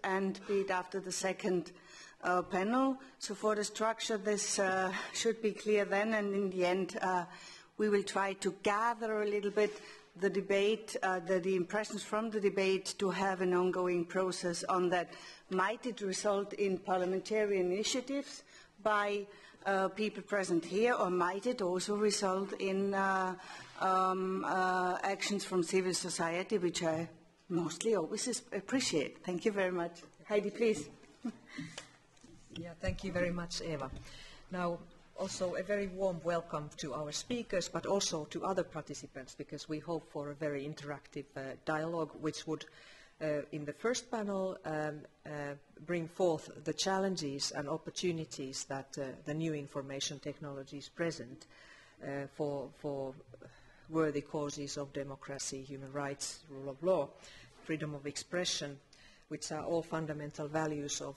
and be it after the second panel. So for the structure, this should be clear then, and in the end we will try to gather a little bit the debate, the impressions from the debate, to have an ongoing process on that. Might it result in parliamentary initiatives by people present here, or might it also result in actions from civil society, which I mostly always appreciate. Thank you very much. Heidi, please. Yeah, thank you very much, Eva. Now, also a very warm welcome to our speakers, but also to other participants, because we hope for a very interactive dialogue, which would, in the first panel, bring forth the challenges and opportunities that the new information technologies present for worthy causes of democracy, human rights, rule of law, freedom of expression, which are all fundamental values of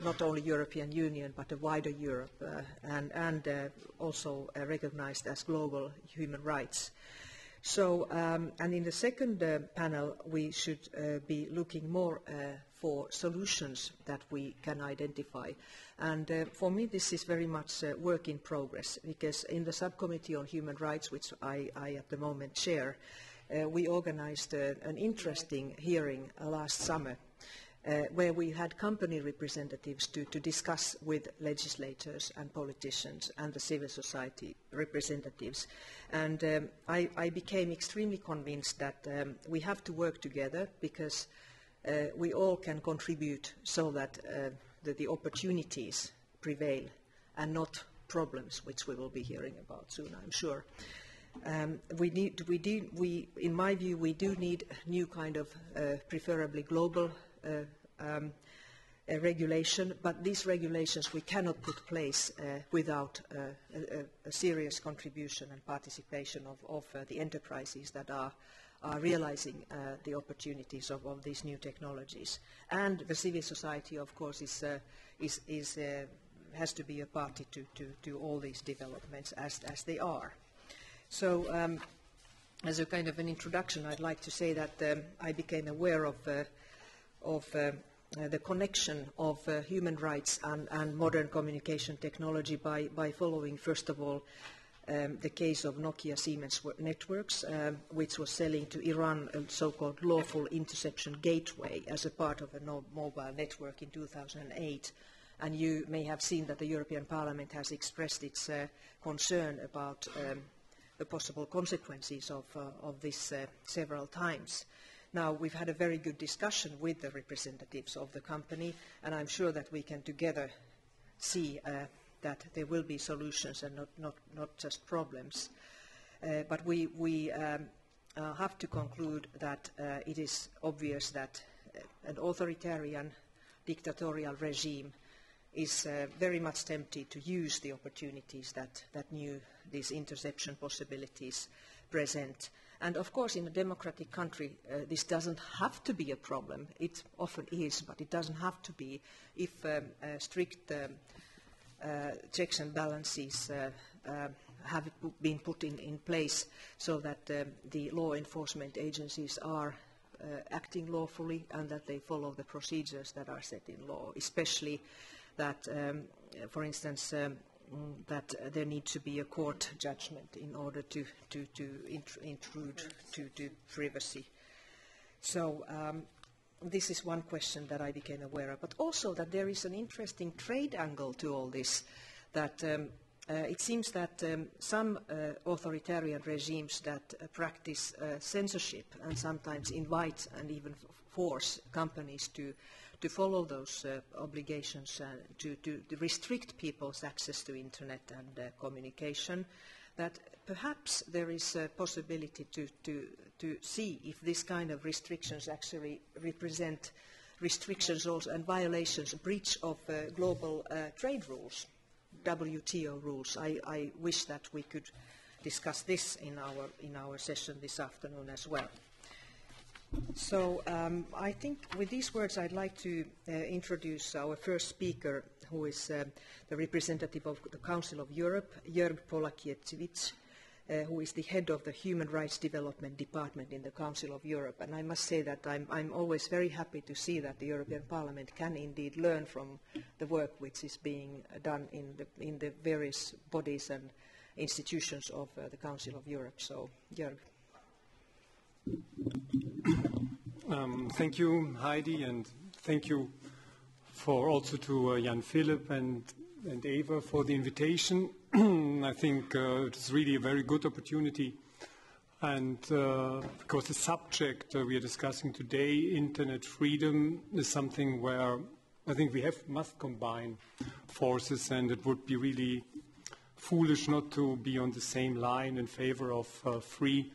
not only European Union but a wider Europe, and also recognized as global human rights. So, and in the second panel, we should be looking more for solutions that we can identify. And for me, this is very much work in progress, because in the Subcommittee on Human Rights, which I at the moment chair, we organized an interesting hearing last summer, where we had company representatives to discuss with legislators and politicians and the civil society representatives. And I became extremely convinced that we have to work together, because we all can contribute so that the opportunities prevail and not problems, which we will be hearing about soon, I'm sure. In my view, we do need new kind of preferably global regulation, but these regulations we cannot put place without a serious contribution and participation of the enterprises that are realizing the opportunities of these new technologies. And the civil society, of course, has to be a party to all these developments as they are. So, as a kind of an introduction, I'd like to say that I became aware of the connection of human rights and modern communication technology by following, first of all, the case of Nokia Siemens Networks, which was selling to Iran a so-called lawful interception gateway as a part of a mobile network in 2008. And you may have seen that the European Parliament has expressed its concern about the possible consequences of this several times. Now, we've had a very good discussion with the representatives of the company, and I'm sure that we can together see that there will be solutions and not just problems. But we have to conclude that it is obvious that an authoritarian dictatorial regime is very much tempted to use the opportunities that these interception possibilities present. And of course, in a democratic country, this doesn't have to be a problem. It often is, but it doesn't have to be if strict checks and balances have been put in place, so that the law enforcement agencies are acting lawfully and that they follow the procedures that are set in law, especially that, for instance, that there needs to be a court judgment in order to intrude to privacy. So this is one question that I became aware of, but also that there is an interesting trade angle to all this, that it seems that some authoritarian regimes that practice censorship and sometimes invite and even force companies to follow those obligations, to restrict people's access to internet and communication, that perhaps there is a possibility to see if this kind of restrictions actually represent restrictions also and violations, breach of global trade rules, WTO rules. I wish that we could discuss this in our session this afternoon as well. So I think with these words I'd like to introduce our first speaker, who is the representative of the Council of Europe, Jörg Polakiewicz, who is the head of the Human Rights Development Department in the Council of Europe. And I must say that I'm always very happy to see that the European Parliament can indeed learn from the work which is being done in the various bodies and institutions of the Council of Europe. So, Jörg. Thank you, Heidi, and thank you also to Jan Philipp and Eva for the invitation. I think it's really a very good opportunity, and because the subject we are discussing today, internet freedom, is something where I think we must combine forces, and it would be really foolish not to be on the same line in favor of free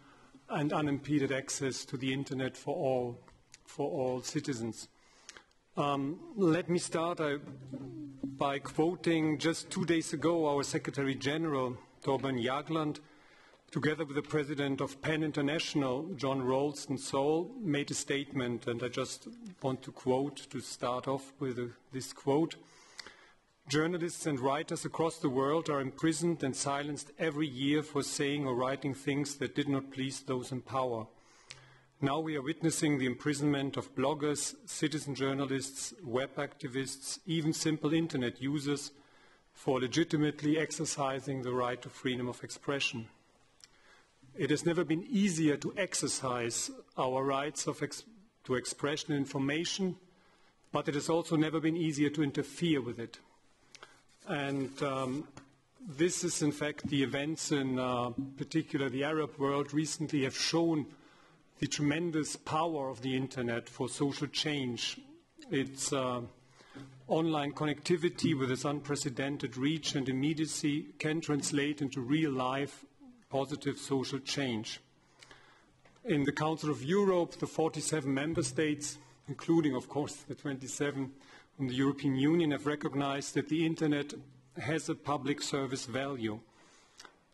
and unimpeded access to the internet for all citizens. Let me start by quoting just 2 days ago our Secretary General, Torben Jagland, together with the President of PEN International, John Ralston Saul, made a statement, and I just want to quote, to start off with this quote. Journalists and writers across the world are imprisoned and silenced every year for saying or writing things that did not please those in power. Now we are witnessing the imprisonment of bloggers, citizen journalists, web activists, even simple internet users for legitimately exercising the right to freedom of expression. It has never been easier to exercise our rights to expression and information, but it has also never been easier to interfere with it. And this is in fact the events in particular the Arab world recently have shown the tremendous power of the internet for social change. Its online connectivity with its unprecedented reach and immediacy can translate into real-life positive social change. In the Council of Europe, the 47 member states, including, of course, the 27 from the European Union, have recognized that the internet has a public service value.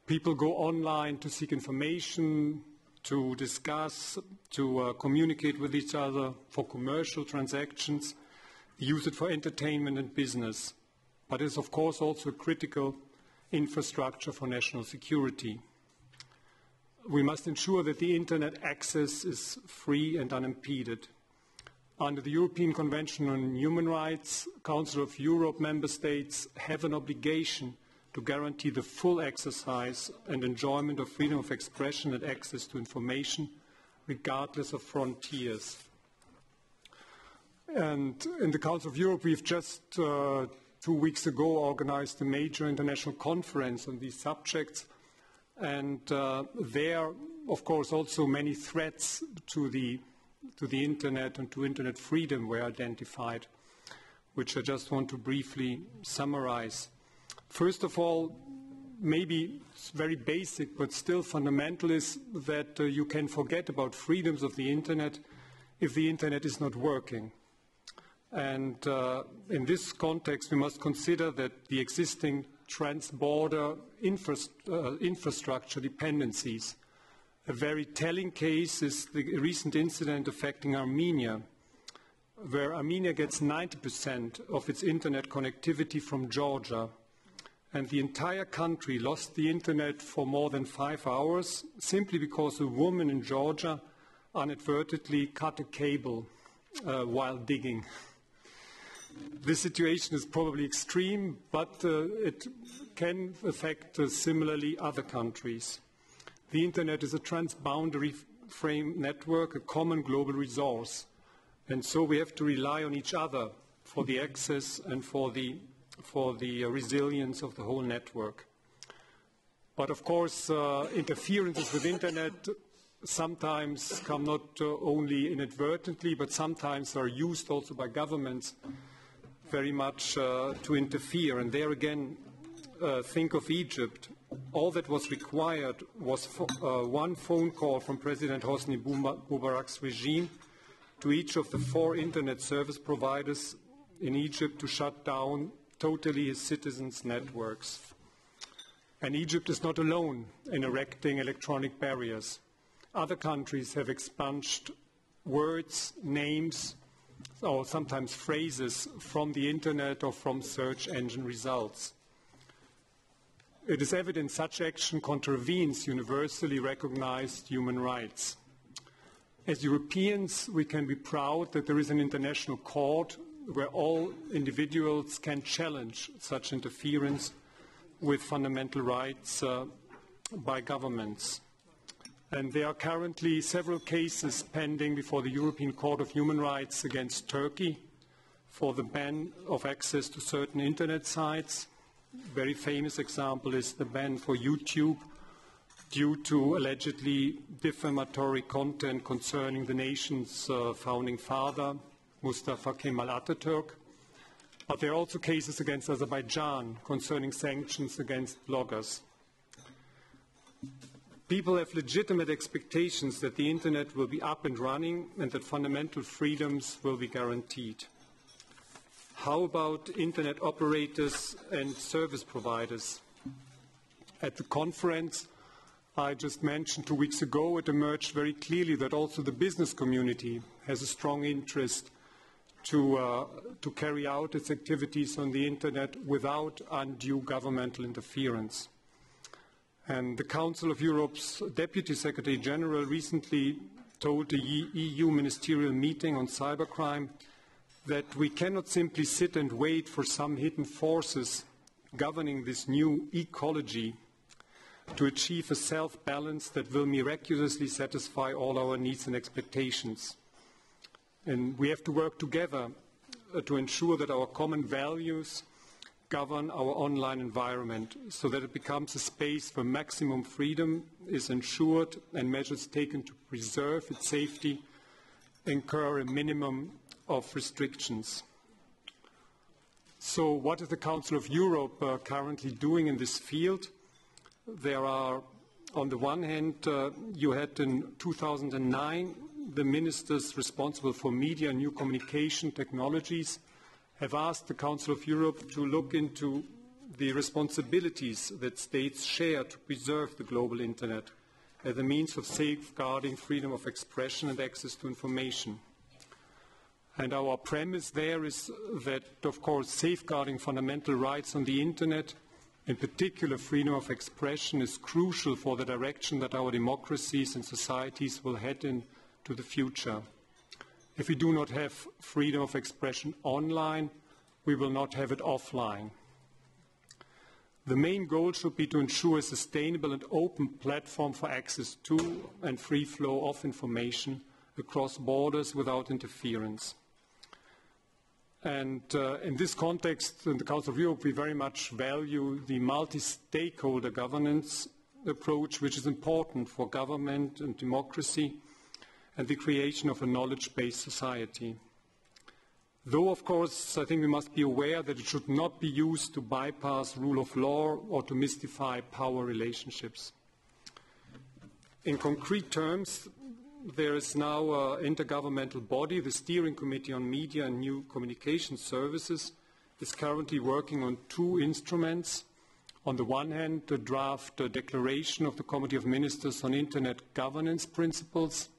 People go online to seek information, to discuss, to communicate with each other for commercial transactions, use it for entertainment and business. But it is, of course, also a critical infrastructure for national security. We must ensure that the internet access is free and unimpeded. Under the European Convention on Human Rights, Council of Europe member states have an obligation to guarantee the full exercise and enjoyment of freedom of expression and access to information, regardless of frontiers. And in the Council of Europe, we've just 2 weeks ago organized a major international conference on these subjects. And there, of course, also many threats to the internet and to internet freedom were identified, which I just want to briefly summarize. First of all, maybe it's very basic, but still fundamental, is that you can forget about freedoms of the internet if the internet is not working. And in this context, we must consider that the existing trans-border infrastructure dependencies. A very telling case is the recent incident affecting Armenia, where Armenia gets 90% of its internet connectivity from Georgia. And the entire country lost the internet for more than 5 hours simply because a woman in Georgia inadvertently cut a cable while digging. This situation is probably extreme, but it can affect similarly other countries. The internet is a transboundary frame network, a common global resource, and so we have to rely on each other for the access and for the resilience of the whole network. But of course, interferences with internet sometimes come not only inadvertently, but sometimes are used also by governments very much to interfere. And there again, think of Egypt. All that was required was one phone call from President Hosni Mubarak's regime to each of the 4 internet service providers in Egypt to shut down totally his citizens' networks. And Egypt is not alone in erecting electronic barriers. Other countries have expunged words, names, or sometimes phrases from the internet or from search engine results. it is evident such action contravenes universally recognized human rights. As Europeans, we can be proud that there is an international court where all individuals can challenge such interference with fundamental rights by governments. And there are currently several cases pending before the European Court of Human Rights against Turkey for the ban of access to certain internet sites. A very famous example is the ban for YouTube due to allegedly defamatory content concerning the nation's founding father, Mustafa Kemal Atatürk. But there are also cases against Azerbaijan concerning sanctions against bloggers. People have legitimate expectations that the internet will be up and running and that fundamental freedoms will be guaranteed. How about internet operators and service providers? At the conference I just mentioned 2 weeks ago, it emerged very clearly that also the business community has a strong interest to carry out its activities on the internet without undue governmental interference. And the Council of Europe's Deputy Secretary General recently told the EU ministerial meeting on cybercrime that we cannot simply sit and wait for some hidden forces governing this new ecology to achieve a self-balance that will miraculously satisfy all our needs and expectations. And we have to work together to ensure that our common values govern our online environment so that it becomes a space where maximum freedom is ensured and measures taken to preserve its safety incur a minimum of restrictions. So what is the Council of Europe currently doing in this field? There are, on the one hand, you had in 2009 the ministers responsible for media and new communication technologies have asked the Council of Europe to look into the responsibilities that states share to preserve the global internet as a means of safeguarding freedom of expression and access to information. And our premise there is that, of course, safeguarding fundamental rights on the internet, in particular freedom of expression, is crucial for the direction that our democracies and societies will head in to the future. If we do not have freedom of expression online, we will not have it offline. The main goal should be to ensure a sustainable and open platform for access to and free flow of information across borders without interference. And in this context, in the Council of Europe, we very much value the multi-stakeholder governance approach, which is important for government and democracy, and the creation of a knowledge-based society. Though, of course, I think we must be aware that it should not be used to bypass rule of law or to mystify power relationships. In concrete terms, there is now an intergovernmental body, the Steering Committee on Media and New Communication Services, is currently working on two instruments. On the one hand, the draft declaration of the Committee of Ministers on Internet Governance Principles,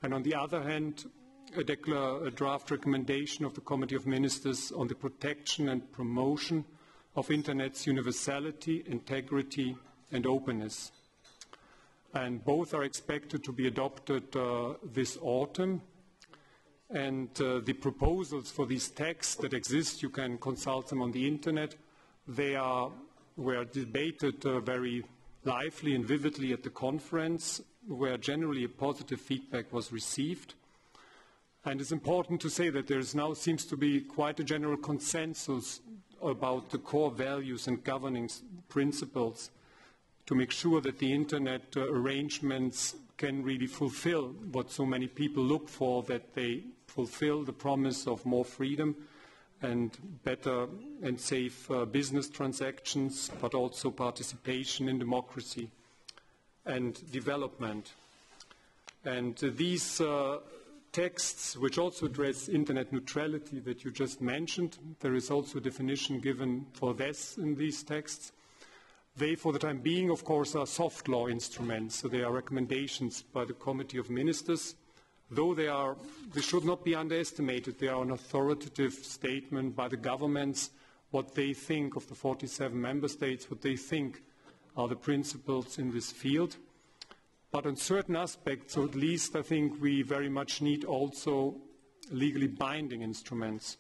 and on the other hand, a draft recommendation of the Committee of Ministers on the protection and promotion of Internet's universality, integrity and openness. And both are expected to be adopted this autumn. And the proposals for these texts that exist, you can consult them on the Internet. They were debated very lively and vividly at the conference, where generally a positive feedback was received. And it's important to say that there now seems to be quite a general consensus about the core values and governing principles to make sure that the Internet arrangements can really fulfill what so many people look for, that they fulfill the promise of more freedom and better and safe business transactions, but also participation in democracy and development. And these texts, which also address Internet neutrality that you just mentioned, there is also a definition given for this in these texts. They, for the time being, of course, are soft law instruments, so they are recommendations by the Committee of Ministers. Though they should not be underestimated, they are an authoritative statement by the governments, what they think of the 47 member states, what they think are the principles in this field. But on certain aspects, or at least I think we very much need also legally binding instruments.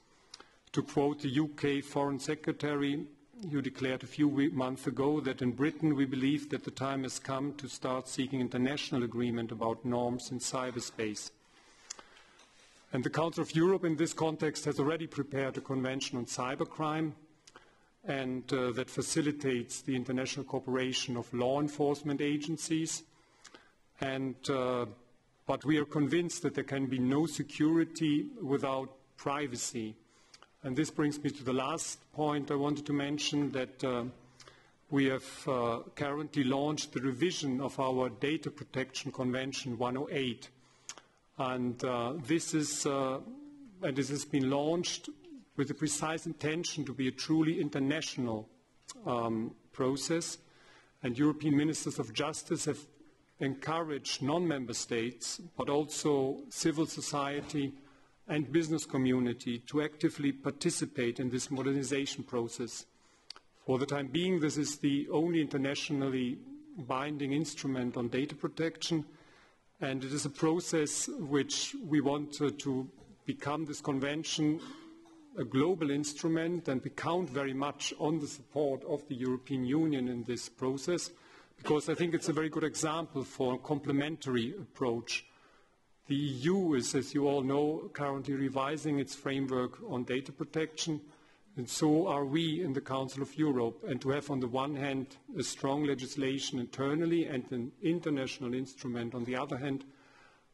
To quote the UK Foreign Secretary, who declared a few months ago that in Britain we believe that the time has come to start seeking international agreement about norms in cyberspace. And the Council of Europe in this context has already prepared a convention on cybercrime, and that facilitates the international cooperation of law enforcement agencies. But we are convinced that there can be no security without privacy. And this brings me to the last point I wanted to mention, that we have currently launched the revision of our Data Protection Convention 108. And this has been launched with the precise intention to be a truly international process. And European Ministers of Justice have encourage non-member states, but also civil society and business community to actively participate in this modernization process. For the time being, this is the only internationally binding instrument on data protection, and it is a process which we want to become, this convention, a global instrument, and we count very much on the support of the European Union in this process, because I think it's a very good example for a complementary approach. The EU is, as you all know, currently revising its framework on data protection, and so are we in the Council of Europe. And to have on the one hand a strong legislation internally and an international instrument on the other hand,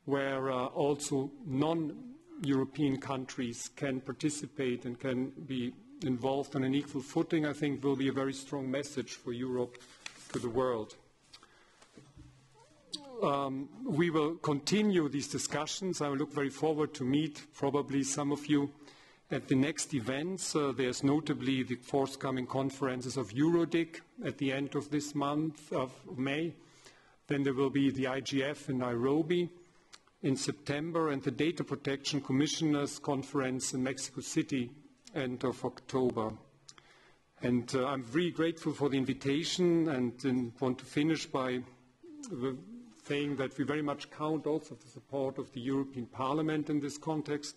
where also non-European countries can participate and can be involved on an equal footing, I think will be a very strong message for Europe to the world. We will continue these discussions. I look very forward to meet probably some of you at the next events. There's notably the forthcoming conferences of Eurodic at the end of this month of May. Then there will be the IGF in Nairobi in September, and the Data Protection Commissioners Conference in Mexico City end of October. And I'm very grateful for the invitation, and want to finish by saying that we very much count also the support of the European Parliament in this context,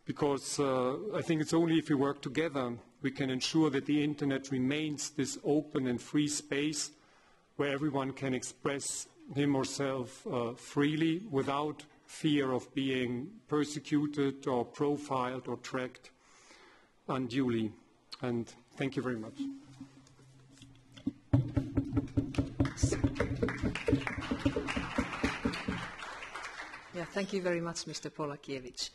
because I think it's only if we work together we can ensure that the Internet remains this open and free space where everyone can express him or herself freely without fear of being persecuted or profiled or tracked unduly. And thank you very much. Yeah, thank you very much, Mr. Polakiewicz.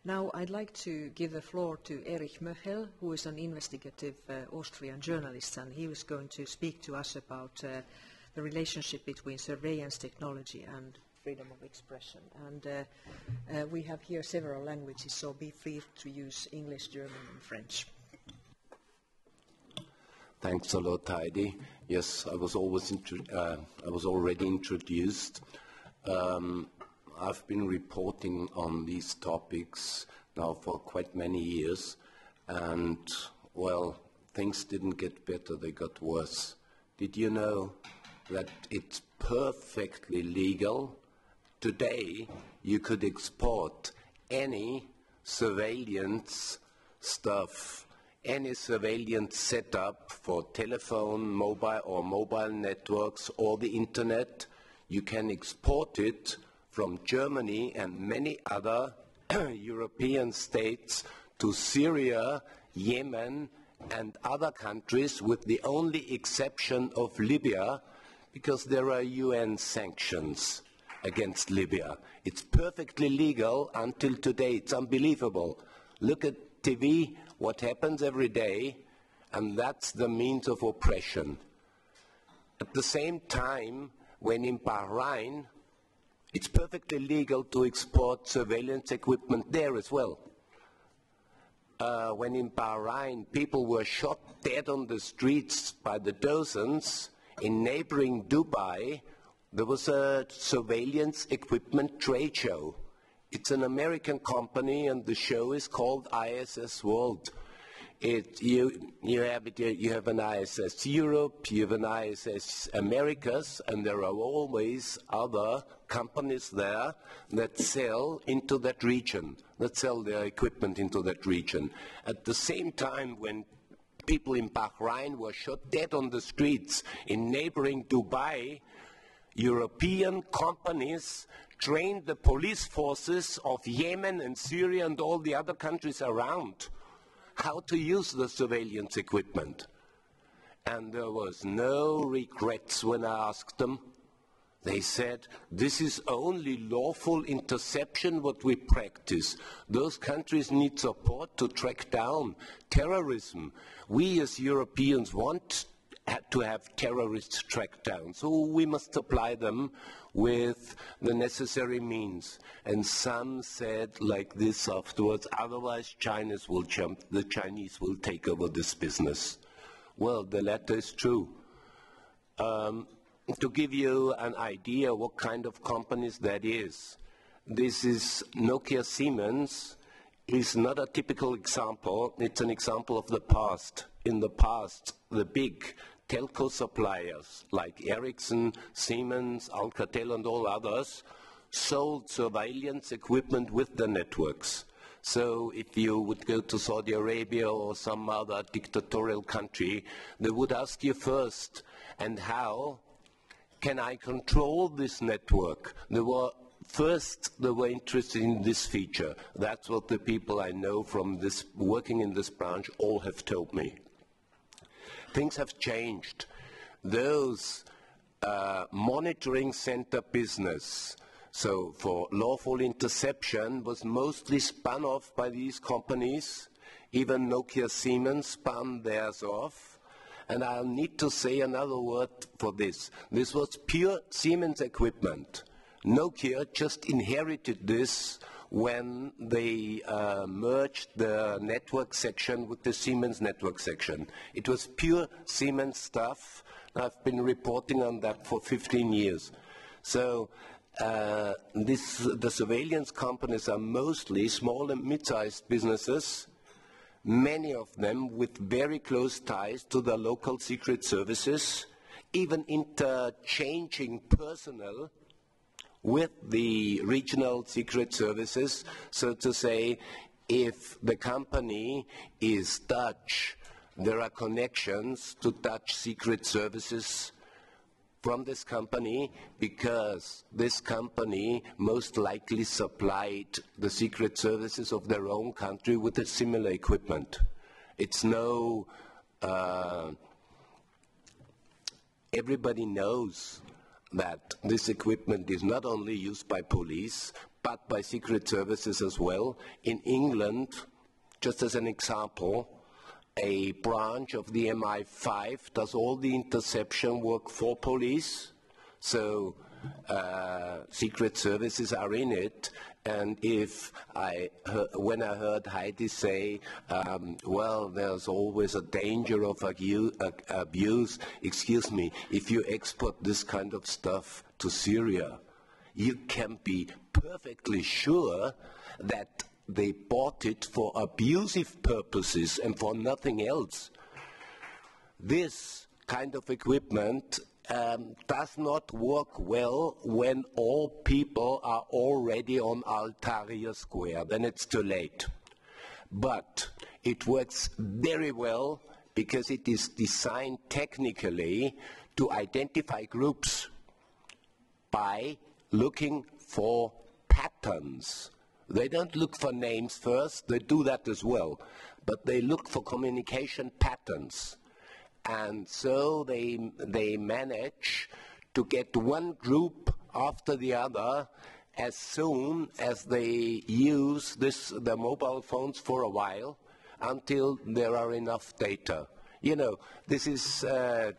Now I'd like to give the floor to Erich Möchel, who is an investigative Austrian journalist, and he was going to speak to us about the relationship between surveillance technology and freedom of expression. And we have here several languages, so be free to use English, German, and French. Thanks a lot, Heidi. Yes, I was already introduced. I've been reporting on these topics now for quite many years, and, well, things didn't get better, they got worse. Did you know that it's perfectly legal? Today, you could export any surveillance stuff, any surveillance setup for telephone, mobile networks or the Internet. You can export it from Germany and many other European states to Syria, Yemen and other countries, with the only exception of Libya, because there are UN sanctions against Libya. It's perfectly legal until today. It's unbelievable. Look at TV, what happens every day, and that's the means of oppression. At the same time, when in Bahrain, it's perfectly legal to export surveillance equipment there as well. When in Bahrain people were shot dead on the streets by the dozens, in neighboring Dubai there was a surveillance equipment trade show. It's an American company and the show is called ISS World. You have an ISS Europe, you have an ISS Americas, and there are always other companies there that sell into that region, that sell their equipment into that region. At the same time, when people in Bahrain were shot dead on the streets in neighboring Dubai, European companies trained the police forces of Yemen and Syria and all the other countries around how to use the surveillance equipment. And there was no regrets when I asked them. They said, this is only lawful interception what we practice. Those countries need support to track down terrorism. We as Europeans want to have terrorists tracked down, so we must supply them with the necessary means. And some said like this afterwards, otherwise the Chinese will take over this business. Well, the latter is true. To give you an idea what kind of companies that is, this is Nokia Siemens is not a typical example, it's an example of the past. In the past, the big telco suppliers like Ericsson, Siemens, Alcatel and all others sold surveillance equipment with the networks. So if you would go to Saudi Arabia or some other dictatorial country, they would ask you first, and how can I control this network? They were interested in this feature. That's what the people I know from this, working in this branch, all have told me. Things have changed. Those monitoring center business, so for lawful interception, was mostly spun off by these companies. Even Nokia Siemens spun theirs off. And I'll need to say another word for this. This was pure Siemens equipment. Nokia just inherited this when they merged the network section with the Siemens network section. It was pure Siemens stuff. I've been reporting on that for 15 years. So the surveillance companies are mostly small and mid-sized businesses, many of them with very close ties to the local secret services, even interchanging personnel with the regional secret services. So to say, if the company is Dutch, there are connections to Dutch secret services from this company, because this company most likely supplied the secret services of their own country with a similar equipment. It's no, everybody knows that this equipment is not only used by police, but by secret services as well. In England, just as an example, a branch of the MI5 does all the interception work for police, so secret services are in it. And when I heard Heidi say, well, there's always a danger of abuse, excuse me, if you export this kind of stuff to Syria, you can be perfectly sure that they bought it for abusive purposes and for nothing else. This kind of equipment does not work well when all people are already on Tahrir Square. Then it's too late. But it works very well because it is designed technically to identify groups by looking for patterns. They don't look for names first, they do that as well, but they look for communication patterns. And so they manage to get one group after the other as soon as they use the mobile phones for a while, until there are enough data. You know, this is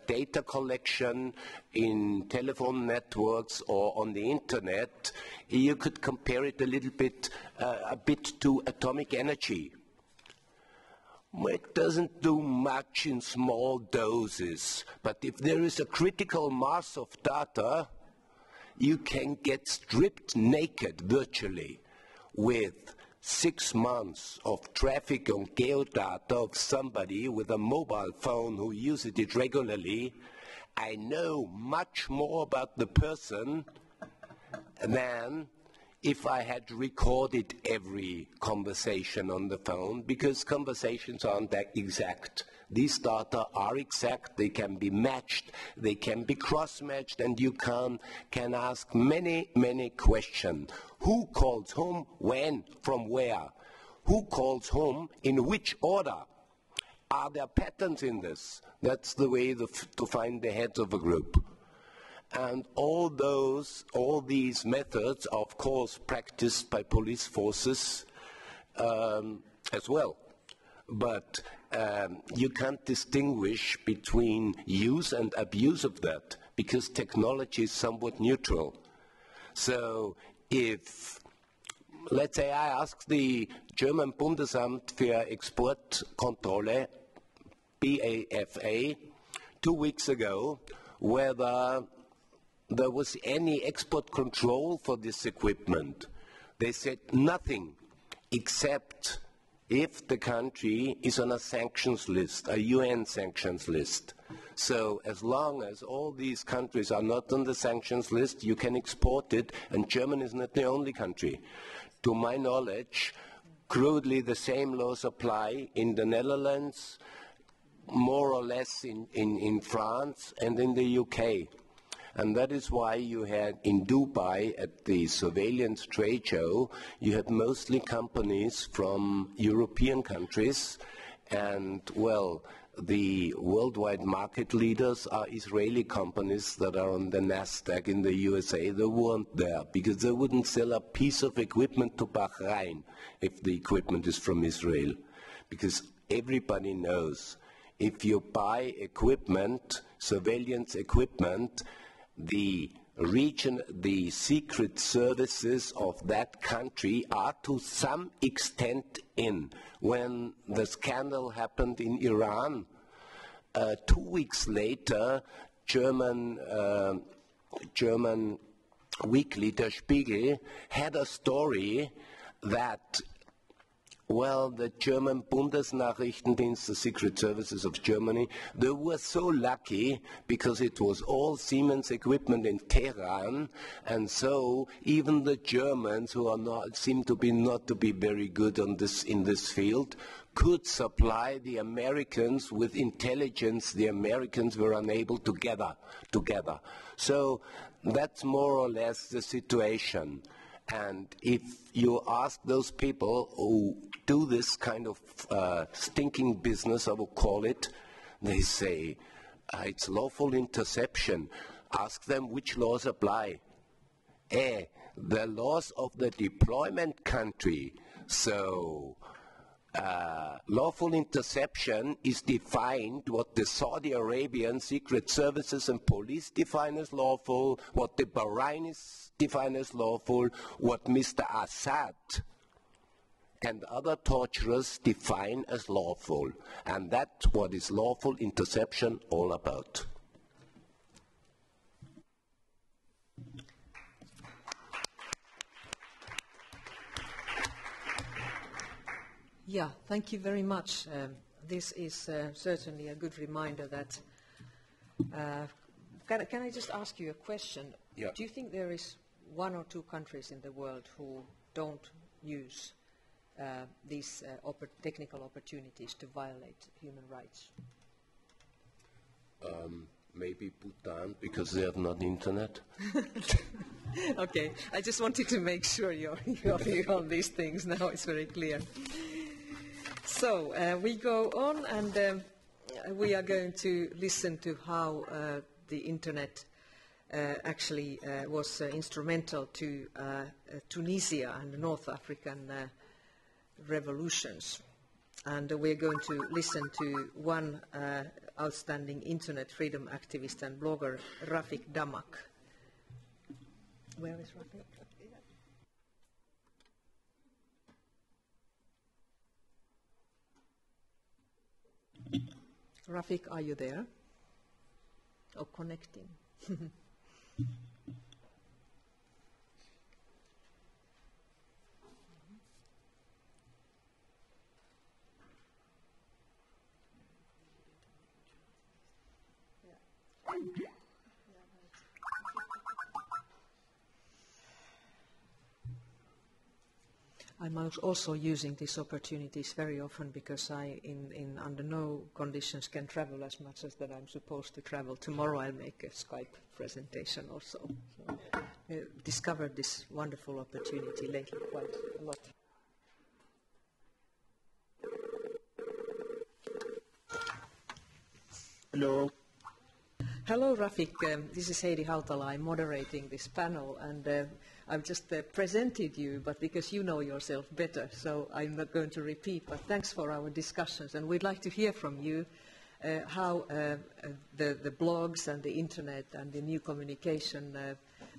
data collection in telephone networks or on the internet. You could compare it a bit to atomic energy. It doesn't do much in small doses, but if there is a critical mass of data, you can get stripped naked virtually with 6 months of traffic on geodata of somebody with a mobile phone who uses it regularly, I know much more about the person than if I had recorded every conversation on the phone, because conversations aren't that exact. These data are exact, they can be matched, they can be cross-matched, and you can ask many, many questions. Who calls whom, when, from where? Who calls whom, in which order? Are there patterns in this? That's the way to find the heads of a group. And all these methods are, of course, practiced by police forces as well. But you can't distinguish between use and abuse of that, because technology is somewhat neutral. So if, let's say, I ask the German Bundesamt für Exportkontrolle, BAFA, 2 weeks ago, whether there was any export control for this equipment. They said nothing, except if the country is on a sanctions list, a UN sanctions list. So as long as all these countries are not on the sanctions list, you can export it, and Germany is not the only country. To my knowledge, crudely the same laws apply in the Netherlands, more or less in France and in the UK. And that is why you had in Dubai at the surveillance trade show, you had mostly companies from European countries, and, well, the worldwide market leaders are Israeli companies that are on the NASDAQ in the USA. They weren't there because they wouldn't sell a piece of equipment to Bahrain if the equipment is from Israel. Because everybody knows if you buy equipment, surveillance equipment, the secret services of that country are to some extent in. When the scandal happened in Iran, 2 weeks later, German weekly Der Spiegel had a story that, well, the German Bundesnachrichtendienst, the secret services of Germany, they were so lucky because it was all Siemens equipment in Tehran, and so even the Germans, who are seem to be not to be very good on in this field, could supply the Americans with intelligence the Americans were unable to gather together. So that's more or less the situation. And if you ask those people who do this kind of stinking business, I would call it, they say, it's lawful interception. Ask them which laws apply. The laws of the deployment country. So lawful interception is defined what the Saudi Arabian secret services and police define as lawful, what the Bahrainis define as lawful, what Mr. Assad and other torturers define as lawful. And that's what is lawful interception all about. Yeah, thank you very much. This is certainly a good reminder that... Can I just ask you a question? Yeah. Do you think there is 1 or 2 countries in the world who don't use these technical opportunities to violate human rights? Maybe Bhutan, because they have not internet. Okay, I just wanted to make sure you're on these things. Now it's very clear. So we go on, and we are going to listen to how the internet actually was instrumental to Tunisia and North African revolutions. And we're going to listen to one outstanding internet freedom activist and blogger, Rafik Dammak. Where is Rafik? Rafik, are you there? Or connecting? I'm also using these opportunities very often because I, under no conditions, can travel as much as that I'm supposed to travel. Tomorrow I'll make a Skype presentation also. So I discovered this wonderful opportunity lately quite a lot. Hello. Hello, Rafik. This is Heidi Hautala. I'm moderating this panel, and I've just presented you, but because you know yourself better, so I'm not going to repeat, but thanks for our discussions, and we'd like to hear from you how the blogs and the internet and the new communication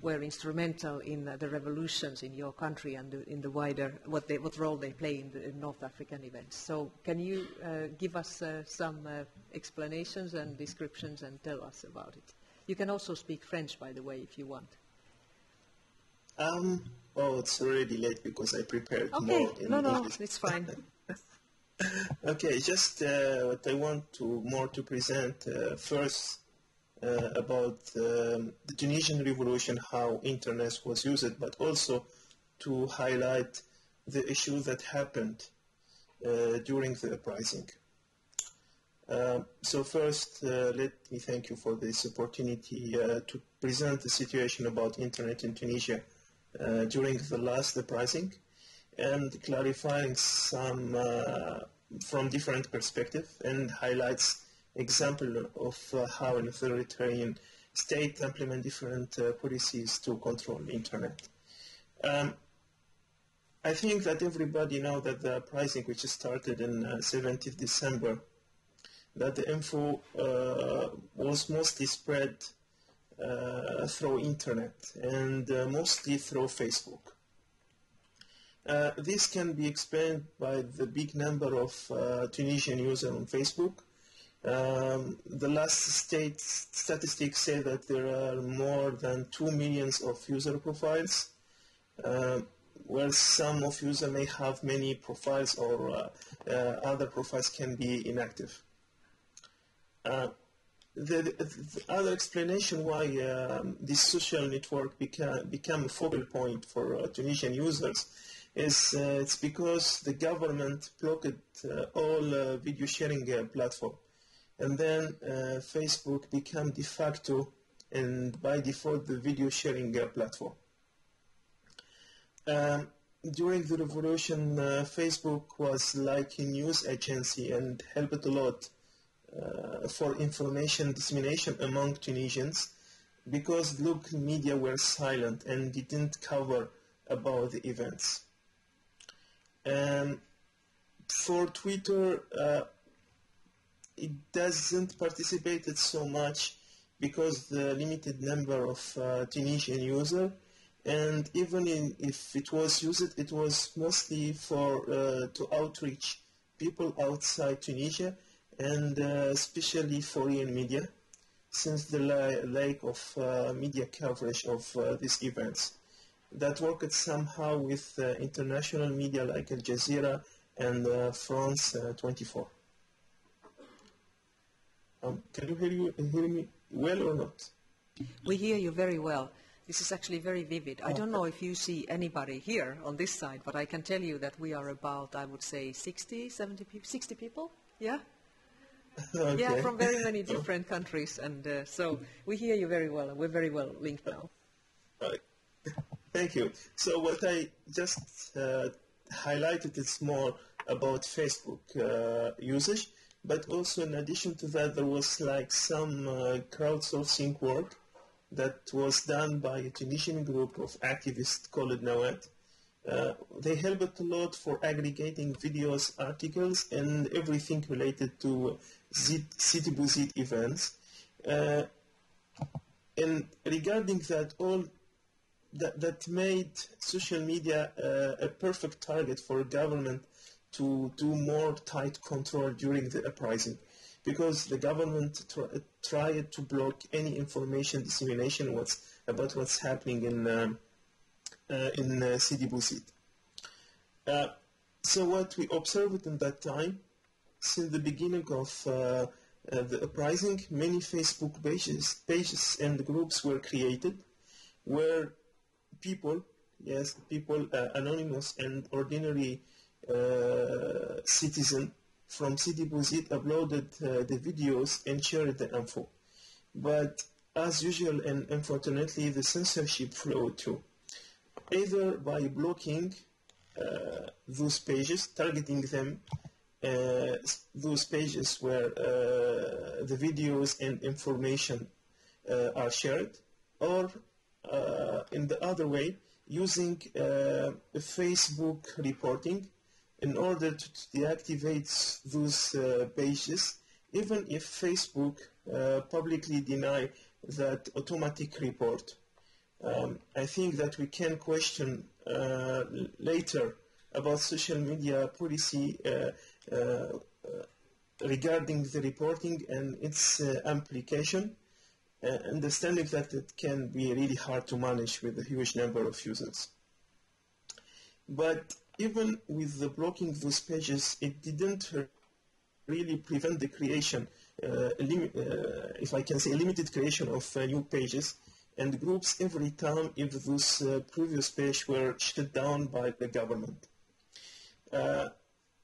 were instrumental in the revolutions in your country and in the wider, what role they play in the North African events. So can you give us some explanations and descriptions and tell us about it? You can also speak French, by the way, if you want. Oh, it's already late because I prepared more in no, English. it's fine. Okay, just what I want to present first about the Tunisian revolution, how internet was used, but also to highlight the issues that happened during the uprising. So first, let me thank you for this opportunity to present the situation about internet in Tunisia during the last uprising and clarifying some from different perspectives and highlights example of how an authoritarian state implement different policies to control the internet. I think that everybody knows that the uprising, which started in 17th December, that the info was mostly spread through internet and mostly through Facebook. This can be explained by the big number of Tunisian users on Facebook. The last statistics say that there are more than 2 million of user profiles, where some of users may have many profiles or other profiles can be inactive. The other explanation why this social network became a focal point for Tunisian users is it's because the government blocked all video sharing platform, and then Facebook became de facto and by default the video sharing platform. During the revolution, Facebook was like a news agency and helped a lot for information dissemination among Tunisians, because local media were silent and didn't cover about the events. For Twitter, it doesn't participate so much because the limited number of Tunisian users, and even if it was used, it was mostly for to outreach people outside Tunisia, and especially foreign media, since the lack of media coverage of these events. That worked somehow with international media like Al Jazeera and France 24. Can you hear me well or not? We hear you very well. This is actually very vivid. I don't know if you see anybody here on this side, but I can tell you that we are about, I would say, 60, 70 people, 60 people? Yeah? Okay. Yeah, from very many different countries, and so we hear you very well, and we're very well linked now. Right. Thank you. So what I just highlighted is more about Facebook usage, but also in addition to that, there was like some crowdsourcing work that was done by a Tunisian group of activists called Nawat. They helped a lot for aggregating videos, articles, and everything related to City Bouzid events. And regarding that, all that made social media a perfect target for a government to do more tight control during the uprising, because the government tried to block any information dissemination about what's happening in Sidi Bouzid. So what we observed in that time, since the beginning of the uprising, many Facebook pages and groups were created where people, anonymous and ordinary citizen from city visit uploaded the videos and shared the info. But as usual, and unfortunately, the censorship flowed too, either by blocking those pages, targeting them, those pages where the videos and information are shared, or in the other way, using Facebook reporting in order to deactivate those pages, even if Facebook publicly deny that automatic report. I think that we can question later about social media policy regarding the reporting and its implication, understanding that it can be really hard to manage with a huge number of users. But even with the blocking those pages, it didn't really prevent the creation, if I can say, limited creation of new pages and groups every time if those previous pages were shut down by the government.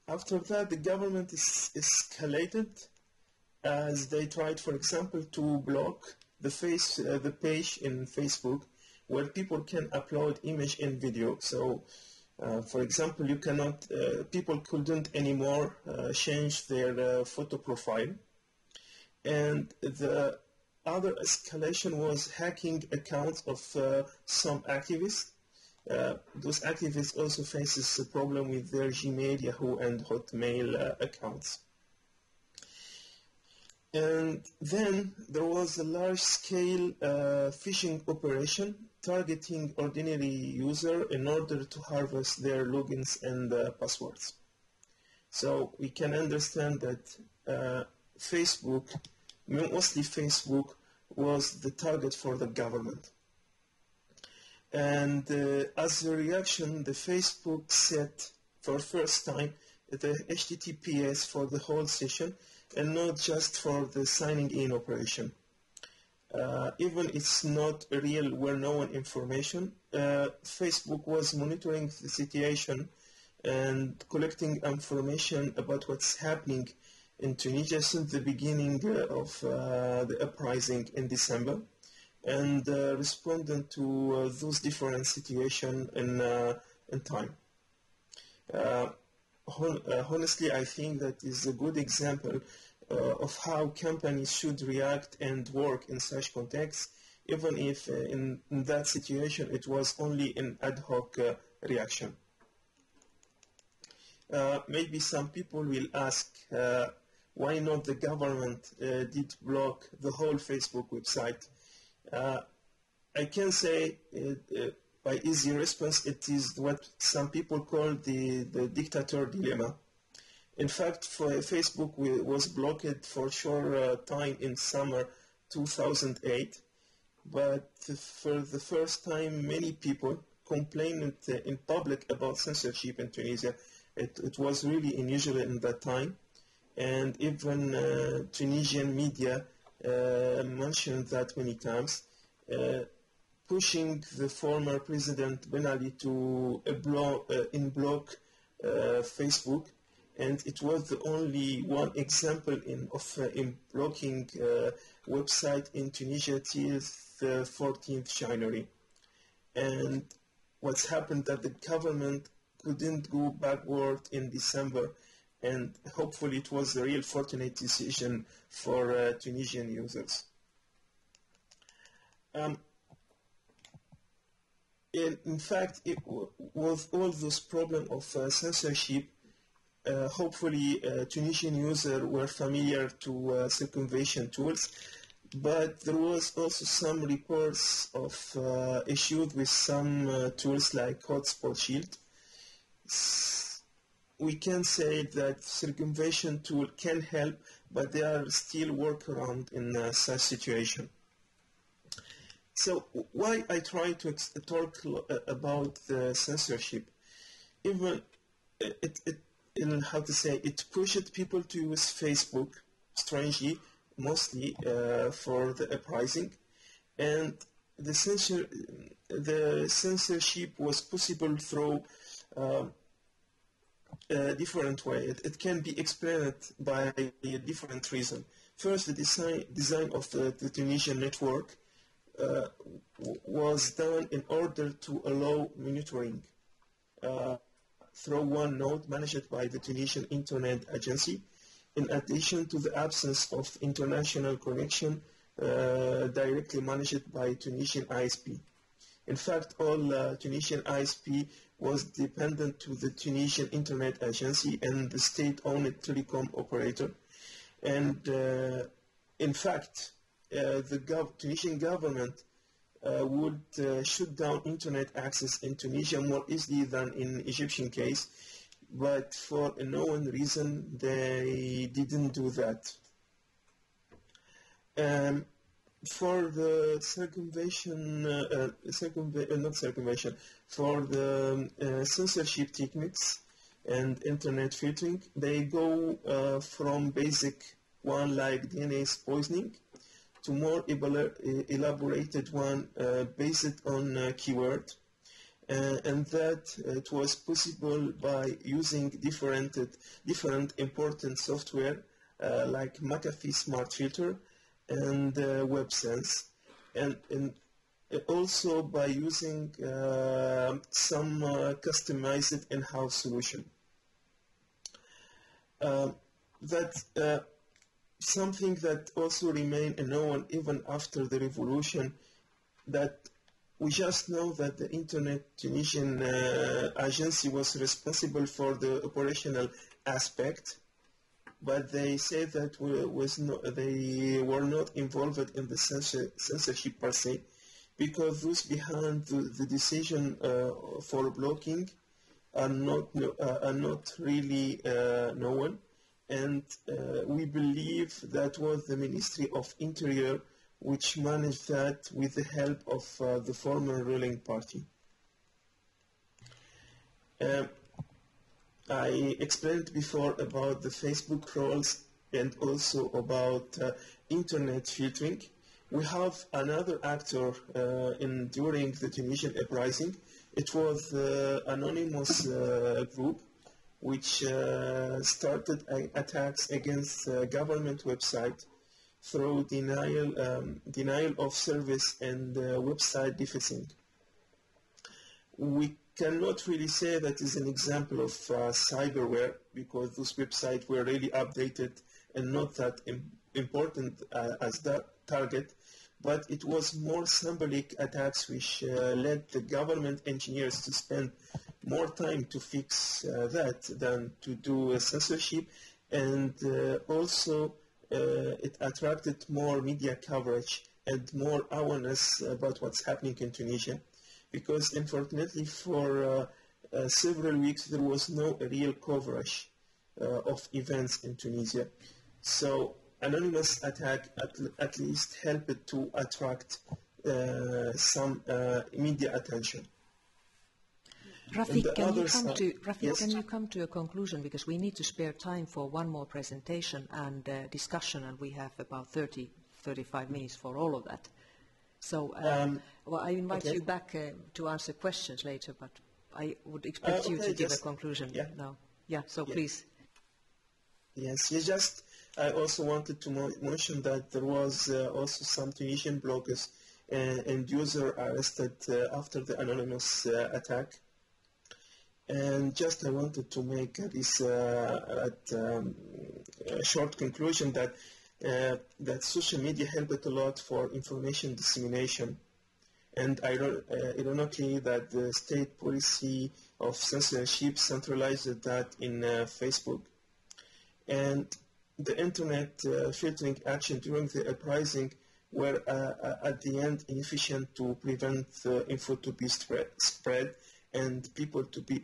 After that, the government escalated as they tried, for example, to block the page in Facebook where people can upload image and video. So, for example, people couldn't anymore change their photo profile. And the other escalation was hacking accounts of some activists. Those activists also faces a problem with their Gmail, Yahoo, and Hotmail accounts. And then there was a large-scale phishing operation targeting ordinary users in order to harvest their logins and passwords. So we can understand that Facebook, mostly Facebook, was the target for the government. And as a reaction, the Facebook set for the first time the HTTPS for the whole session and not just for the signing in operation. Even it's not real well-known information, Facebook was monitoring the situation and collecting information about what's happening in Tunisia since the beginning of the uprising in December, and responding to those different situations in time. Honestly, I think that is a good example of how companies should react and work in such contexts, even if in that situation it was only an ad hoc reaction. Maybe some people will ask why not the government did block the whole Facebook website. I can say by easy response, it is what some people call the dictator dilemma. In fact, Facebook was blocked for a short time in summer 2008, but for the first time many people complained in public about censorship in Tunisia. It was really unusual in that time, and even Tunisian media mentioned that many times, pushing the former President Ben Ali to block Facebook, and it was the only one example in blocking website in Tunisia till the 14th January. And what's happened that the government couldn't go backward in December, and hopefully it was a real fortunate decision for Tunisian users. In fact, with all those problems of censorship, hopefully Tunisian users were familiar to circumvention tools, but there was also some reports of issues with some tools like Hotspot Shield. We can say that circumvention tool can help, but there are still workarounds in such situation. So why I try to talk about the censorship? Even it pushed people to use Facebook, strangely, mostly for the uprising, and the censorship was possible through a different way. It can be explained by a different reason. First, the design of the Tunisian network was done in order to allow monitoring through one node managed by the Tunisian Internet Agency, in addition to the absence of international connection directly managed by Tunisian ISP. In fact, all Tunisian ISP was dependent to the Tunisian Internet Agency and the state-owned telecom operator. And in fact, the Tunisian government would shut down internet access in Tunisia more easily than in Egyptian case, but for a known reason they didn't do that. For the for the censorship techniques and internet filtering, they go from basic one like DNA poisoning to more elaborated one based on keyword, and that it was possible by using different important software like McAfee Smart Filter and WebSense, and also by using some customized in-house solution. Something that also remained unknown even after the revolution, that we just know that the Internet Tunisian agency was responsible for the operational aspect, but they said that they were not involved in the censorship per se, because those behind the decision for blocking are not really known. And we believe that was the Ministry of Interior which managed that with the help of the former ruling party. I explained before about the Facebook roles and also about internet filtering. We have another actor during the Tunisian uprising. It was the anonymous group which started attacks against government website through denial of service and website defacing. We cannot really say that is an example of cyberware, because those websites were really updated and not that important as that target, but it was more symbolic attacks which led the government engineers to spend more time to fix that than to do censorship, and also it attracted more media coverage and more awareness about what's happening in Tunisia, because unfortunately for several weeks there was no real coverage of events in Tunisia. So anonymous attack at least helped to attract some media attention. Rafik, can you come to a conclusion, because we need to spare time for one more presentation and discussion, and we have about 30-35 minutes for all of that. So well, I invite you back to answer questions later, but I would expect you to give a conclusion now. Yeah, so please. Yes, I also wanted to mention that there was also some Tunisian bloggers and users arrested after the anonymous attack. And just I wanted to make this short conclusion that that social media helped a lot for information dissemination. And ironically, that the state policy of censorship centralized that in Facebook. And the internet filtering action during the uprising were at the end inefficient to prevent info to be spread and people to be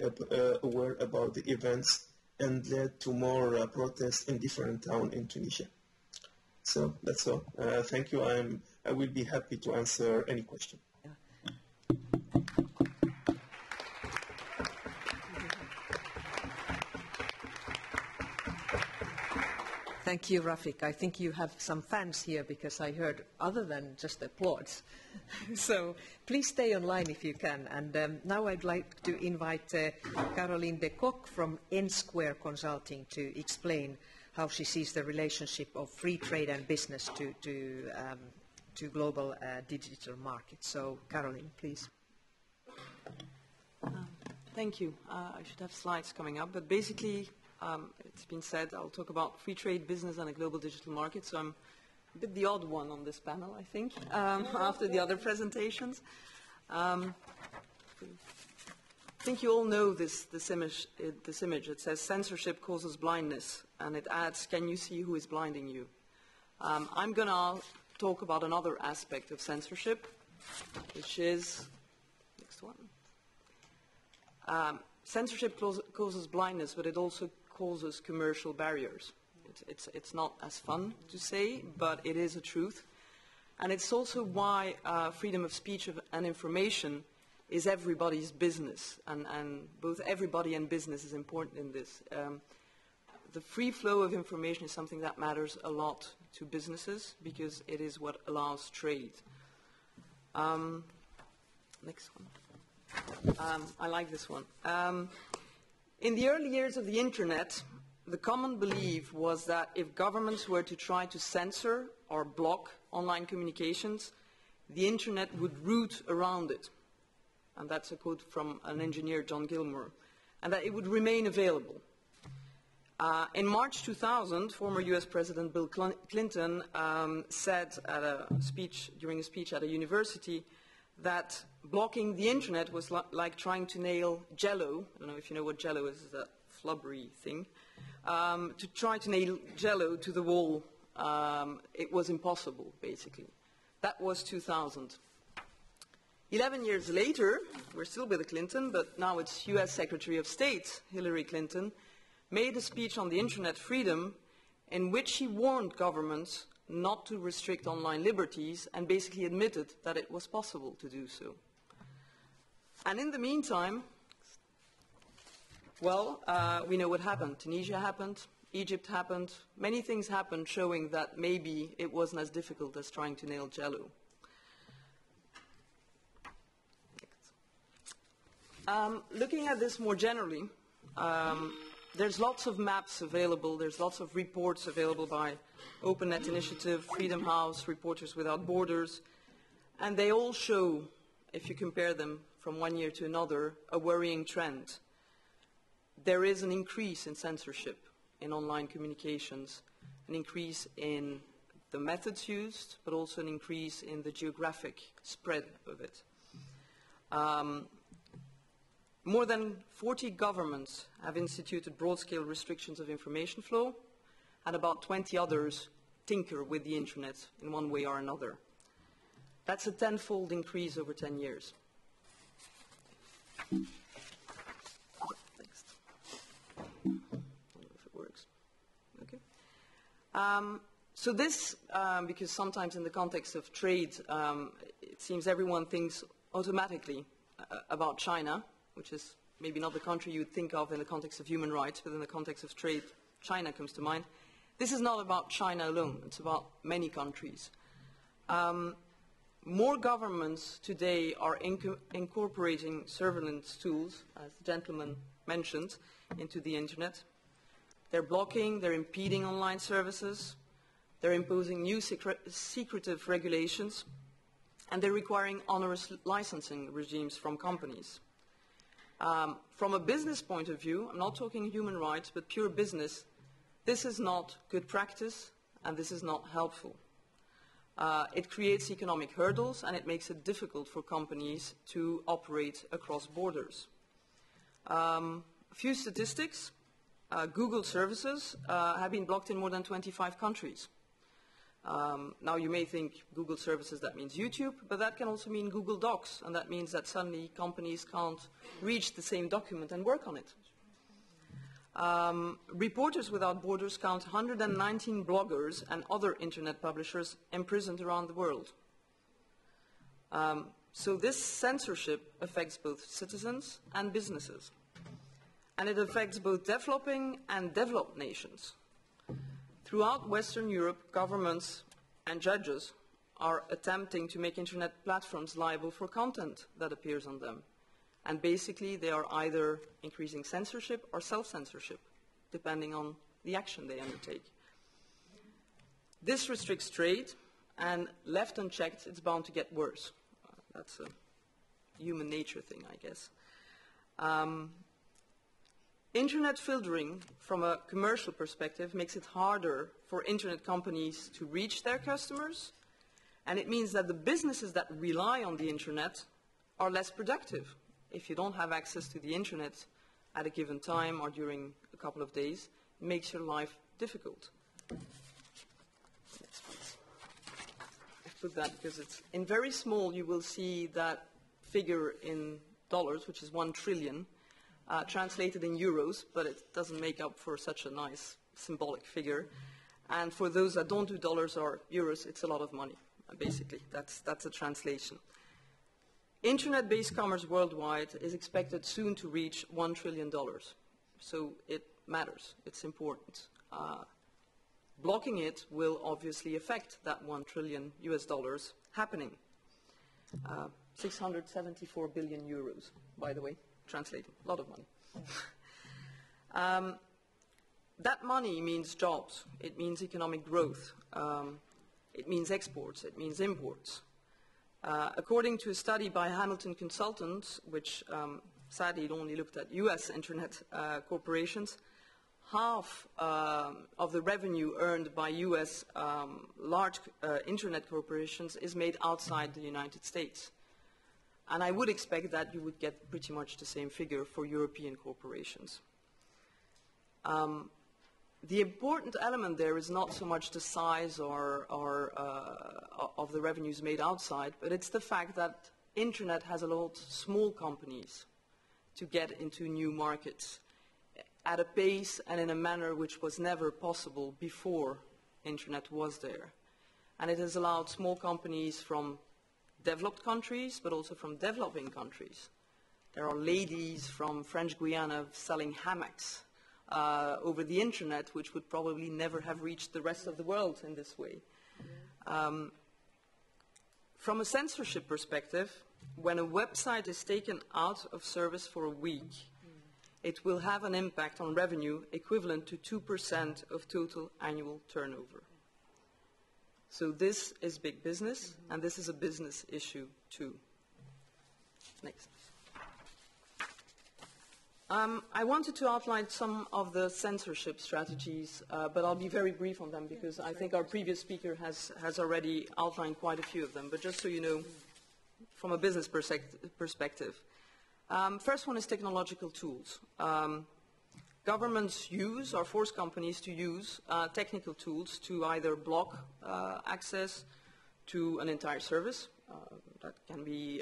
aware about the events, and led to more protests in different towns in Tunisia. So that's all. Thank you. I will be happy to answer any question. Thank you, Rafik. I think you have some fans here because I heard other than just applause. So please stay online if you can. And now I'd like to invite Caroline de Kock from N Square Consulting to explain how she sees the relationship of free trade and business to global digital markets. So, Caroline, please. Thank you. I should have slides coming up, but basically, it's been said, I'll talk about free trade, business, and a global digital market. So I'm a bit the odd one on this panel, I think, after the other presentations. I think you all know this image. It says, censorship causes blindness, and it adds, can you see who is blinding you? I'm going to talk about another aspect of censorship, which is, next one. Censorship causes blindness, but it also causes commercial barriers. It's not as fun to say, but it is a truth. And it's also why freedom of speech and information is everybody's business, and both everybody and business is important in this. The free flow of information is something that matters a lot to businesses because it is what allows trade. Next one. I like this one. In the early years of the Internet, the common belief was that if governments were to try to censor or block online communications, the Internet would root around it. And that's a quote from an engineer, John Gilmore, and that it would remain available. In March 2000, former US President Bill Clinton said during a speech at a university that blocking the Internet was like trying to nail Jell-O. I don't know if you know what Jell-O is, it's that flubbery thing. To try to nail Jell-O to the wall, it was impossible, basically. That was 2000. 11 years later, we're still with Clinton, but now it's US Secretary of State Hillary Clinton, made a speech on the Internet freedom in which she warned governments not to restrict online liberties and basically admitted that it was possible to do so. And in the meantime, well, we know what happened. Tunisia happened, Egypt happened, many things happened showing that maybe it wasn't as difficult as trying to nail Jell-O. Looking at this more generally, there's lots of maps available, there's lots of reports available by OpenNet Initiative, Freedom House, Reporters Without Borders, and they all show, if you compare them from one year to another, a worrying trend. There is an increase in censorship in online communications, an increase in the methods used, but also an increase in the geographic spread of it. More than 40 governments have instituted broad-scale restrictions of information flow, and about 20 others tinker with the Internet in one way or another. That's a tenfold increase over 10 years. Next. I don't know if it works. Okay. So this, because sometimes in the context of trade, it seems everyone thinks automatically about China, which is maybe not the country you would think of in the context of human rights, but in the context of trade, China comes to mind. This is not about China alone. It's about many countries. More governments today are incorporating surveillance tools, as the gentleman mentioned, into the Internet. They're blocking, they're impeding online services, they're imposing new secretive regulations, and they're requiring onerous licensing regimes from companies. From a business point of view, I'm not talking human rights, but pure business, this is not good practice and this is not helpful. It creates economic hurdles and it makes it difficult for companies to operate across borders. A few statistics. Google services have been blocked in more than 25 countries. Now you may think Google services, that means YouTube, but that can also mean Google Docs, and that means that suddenly companies can't reach the same document and work on it. Reporters Without Borders count 119 bloggers and other Internet publishers imprisoned around the world. So this censorship affects both citizens and businesses. And it affects both developing and developed nations. Throughout Western Europe, governments and judges are attempting to make internet platforms liable for content that appears on them. And basically, they are either increasing censorship or self-censorship, depending on the action they undertake. This restricts trade, and left unchecked, it's bound to get worse. That's a human nature thing, I guess. Internet filtering, from a commercial perspective, makes it harder for internet companies to reach their customers, and it means that the businesses that rely on the internet are less productive. If you don't have access to the internet at a given time or during a couple of days, it makes your life difficult. Next, please. I put that because it's in very small. You will see that figure in dollars, which is 1 trillion, translated in euros, but it doesn't make up for such a nice symbolic figure. And for those that don't do dollars or euros, it's a lot of money. Basically, that's a translation. Internet-based commerce worldwide is expected soon to reach $1 trillion. So it matters. It's important. Blocking it will obviously affect that $1 trillion happening. 674 billion euros, by the way, translating. A lot of money. That money means jobs. It means economic growth. It means exports. It means imports. According to a study by Hamilton Consultants, which sadly it only looked at US internet corporations, half of the revenue earned by US large internet corporations is made outside the United States. And I would expect that you would get pretty much the same figure for European corporations. The important element there is not so much the size of the revenues made outside, but it's the fact that internet has allowed small companies to get into new markets at a pace and in a manner which was never possible before internet was there. And it has allowed small companies from developed countries, but also from developing countries. There are ladies from French Guiana selling hammocks over the internet, which would probably never have reached the rest of the world in this way. From a censorship perspective, when a website is taken out of service for a week, it will have an impact on revenue equivalent to 2% of total annual turnover. So this is big business, and this is a business issue too. Next. I wanted to outline some of the censorship strategies, but I'll be very brief on them because I think our previous speaker has already outlined quite a few of them. But just so you know, from a business perspective, first one is technological tools. Governments use or force companies to use technical tools to either block access to an entire service. That can be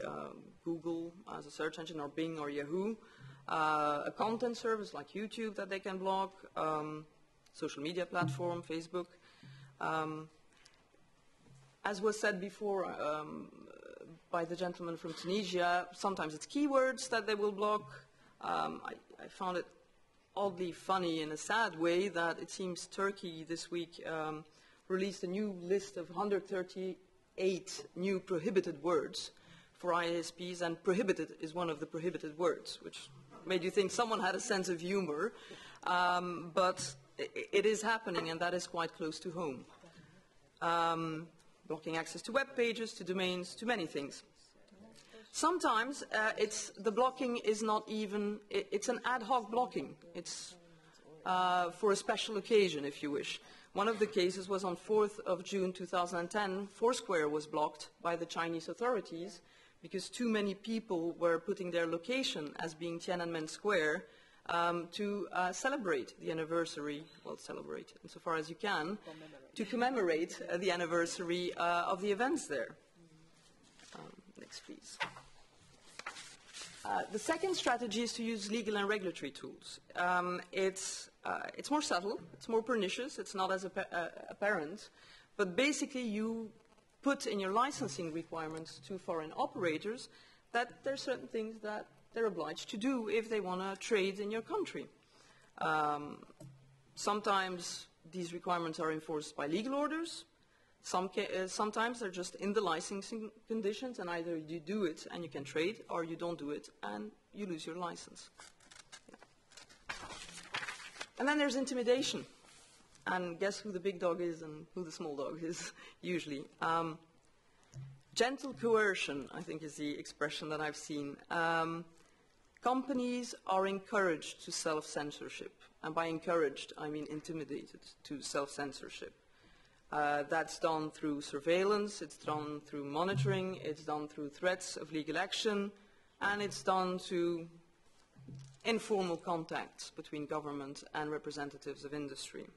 Google as a search engine, or Bing or Yahoo. A content service like YouTube that they can block, social media platform, Facebook. As was said before by the gentleman from Tunisia, sometimes it's keywords that they will block. I found it oddly funny in a sad way that it seems Turkey this week released a new list of 138 new prohibited words for ISPs, and prohibited is one of the prohibited words, which made you think someone had a sense of humor, but it is happening, and that is quite close to home. Blocking access to web pages, to domains, to many things. Sometimes the blocking is not even, it's an ad hoc blocking. It's for a special occasion, if you wish. One of the cases was on 4th of June 2010, Foursquare was blocked by the Chinese authorities because too many people were putting their location as being Tiananmen Square to celebrate the anniversary, well, celebrate insofar as you can, to commemorate the anniversary of the events there. Next, please. The second strategy is to use legal and regulatory tools. It's more subtle, it's more pernicious, it's not as apparent, but basically you put in your licensing requirements to foreign operators that there are certain things that they're obliged to do if they want to trade in your country. Sometimes these requirements are enforced by legal orders. Sometimes they're just in the licensing conditions, and either you do it and you can trade, or you don't do it and you lose your license. Yeah. And then there's intimidation. And guess who the big dog is and who the small dog is, usually. Gentle coercion, I think, is the expression that I've seen. Companies are encouraged to self-censorship. And by encouraged, I mean intimidated to self-censorship. That's done through surveillance, it's done through monitoring, it's done through threats of legal action, and it's done through informal contacts between government and representatives of industry.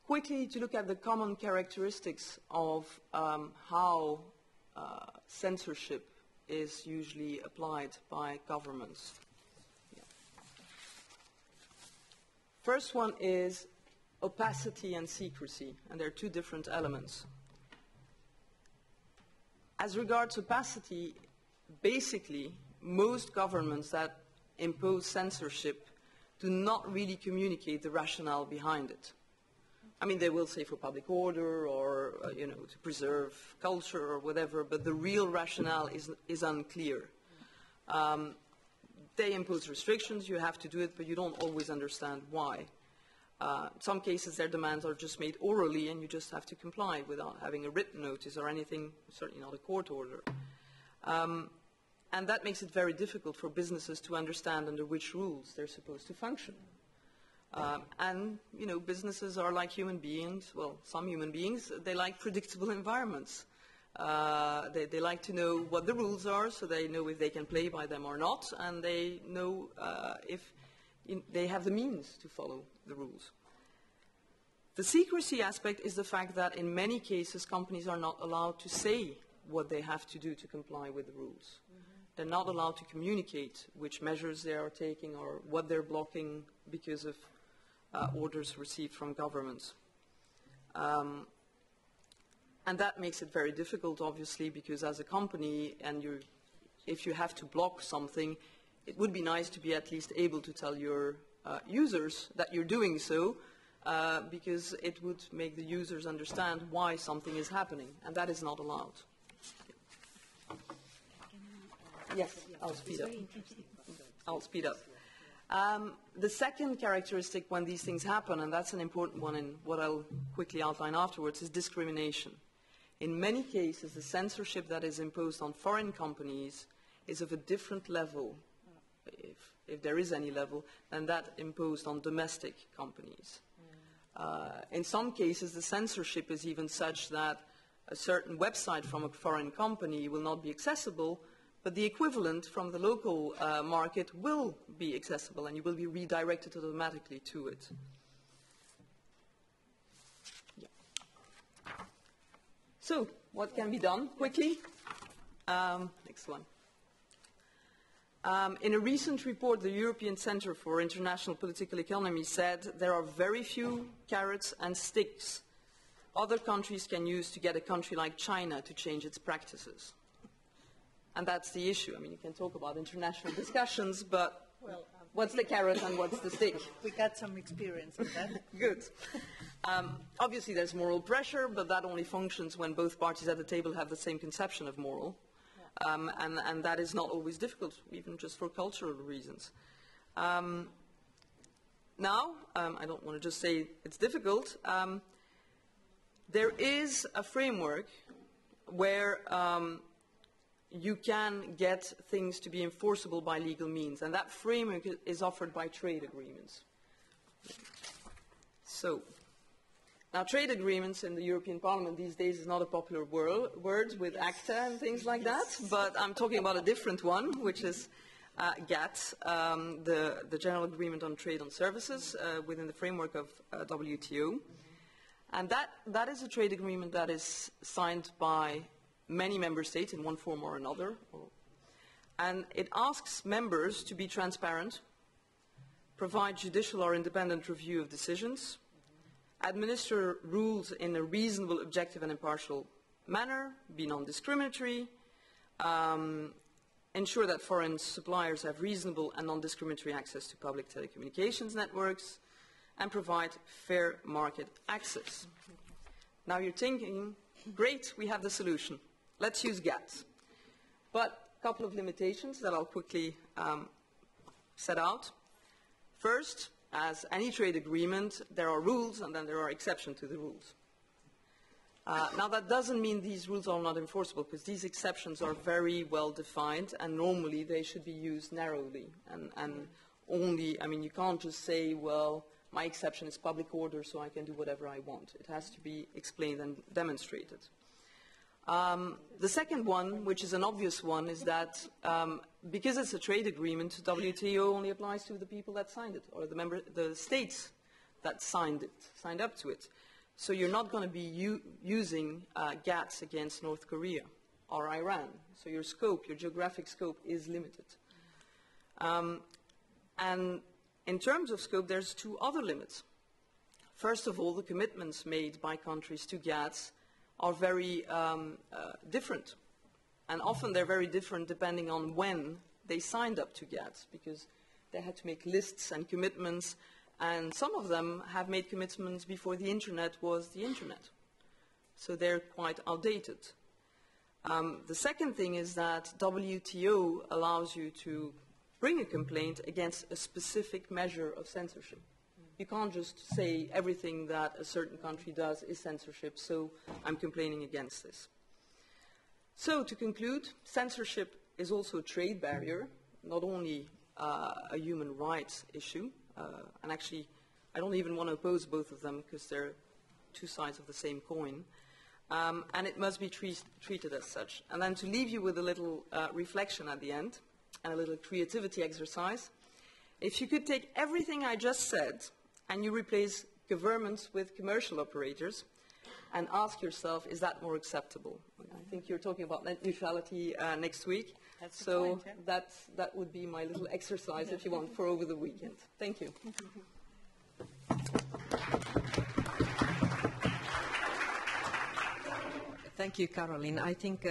Quickly to look at the common characteristics of how censorship is usually applied by governments. Yeah. First one is opacity and secrecy, and there are two different elements. As regards opacity, basically, most governments that impose censorship do not really communicate the rationale behind it. I mean, they will say for public order or, you know, to preserve culture or whatever, but the real rationale is unclear. They impose restrictions, you have to do it, but you don't always understand why. In some cases, their demands are just made orally, and you just have to comply without having a written notice or anything, certainly not a court order. And that makes it very difficult for businesses to understand under which rules they're supposed to function. And, you know, businesses are like human beings. Well, some human beings, they like predictable environments. They like to know what the rules are, so they know if they can play by them or not, and they know if they have the means to follow the rules. The secrecy aspect is the fact that in many cases companies are not allowed to say what they have to do to comply with the rules. They're not allowed to communicate which measures they are taking or what they're blocking because of orders received from governments. And that makes it very difficult, obviously, because as a company, and if you have to block something, it would be nice to be at least able to tell your users that you're doing so, because it would make the users understand why something is happening, and that is not allowed. Yes, I'll speed up. I'll speed up. The second characteristic when these things happen, and that's an important one in what I'll quickly outline afterwards, is discrimination. In many cases, the censorship that is imposed on foreign companies is of a different level, if there is any level, than that imposed on domestic companies. In some cases, the censorship is even such that a certain website from a foreign company will not be accessible, but the equivalent from the local market will be accessible, and you will be redirected automatically to it. Yeah. So, what can be done quickly? Next one. In a recent report, the European Centre for International Political Economy said there are very few carrots and sticks other countries can use to get a country like China to change its practices. And that's the issue. I mean, you can talk about international discussions, but what's the carrot and what's the stick? We got some experience with that. Good. Obviously, there's moral pressure, but that only functions when both parties at the table have the same conception of moral. And that is not always difficult, even just for cultural reasons. Now, I don't want to just say it's difficult. There is a framework where you can get things to be enforceable by legal means, and that framework is offered by trade agreements. So, now trade agreements in the European Parliament these days is not a popular word with ACTA and things like that, but I'm talking about a different one, which is GATT, the General Agreement on Trade on Services within the framework of WTO. And that is a trade agreement that is signed by many member states in one form or another. And it asks members to be transparent, provide judicial or independent review of decisions, administer rules in a reasonable, objective and impartial manner, be non-discriminatory, ensure that foreign suppliers have reasonable and non-discriminatory access to public telecommunications networks, and provide fair market access. Now you're thinking, great, we have the solution. Let's use GATT. But a couple of limitations that I'll quickly set out. First, as any trade agreement, there are rules and then there are exceptions to the rules. Now that doesn't mean these rules are not enforceable, because these exceptions are very well defined and normally they should be used narrowly and only, I mean, you can't just say, well, my exception is public order so I can do whatever I want. It has to be explained and demonstrated. The second one, which is an obvious one, is that because it's a trade agreement, WTO only applies to the people that signed it, or the states that signed up to it. So you're not going to be using GATS against North Korea or Iran. So your scope, your geographic scope, is limited. And in terms of scope, there's two other limits. First of all, the commitments made by countries to GATS are very different. And often they're very different depending on when they signed up to GATS, because they had to make lists and commitments, and some of them have made commitments before the Internet was the Internet. So they're quite outdated. The second thing is that WTO allows you to bring a complaint against a specific measure of censorship. You can't just say everything that a certain country does is censorship, so I'm complaining against this. So to conclude, censorship is also a trade barrier, not only a human rights issue, and actually I don't even want to oppose both of them because they're two sides of the same coin, and it must be treated as such. And then to leave you with a little reflection at the end, and a little creativity exercise, if you could take everything I just said and you replace governments with commercial operators and ask yourself, is that more acceptable? I think you're talking about net neutrality next week. That's so the point, yeah. That would be my little exercise, if you want, for over the weekend. Thank you. Thank you, Caroline. I think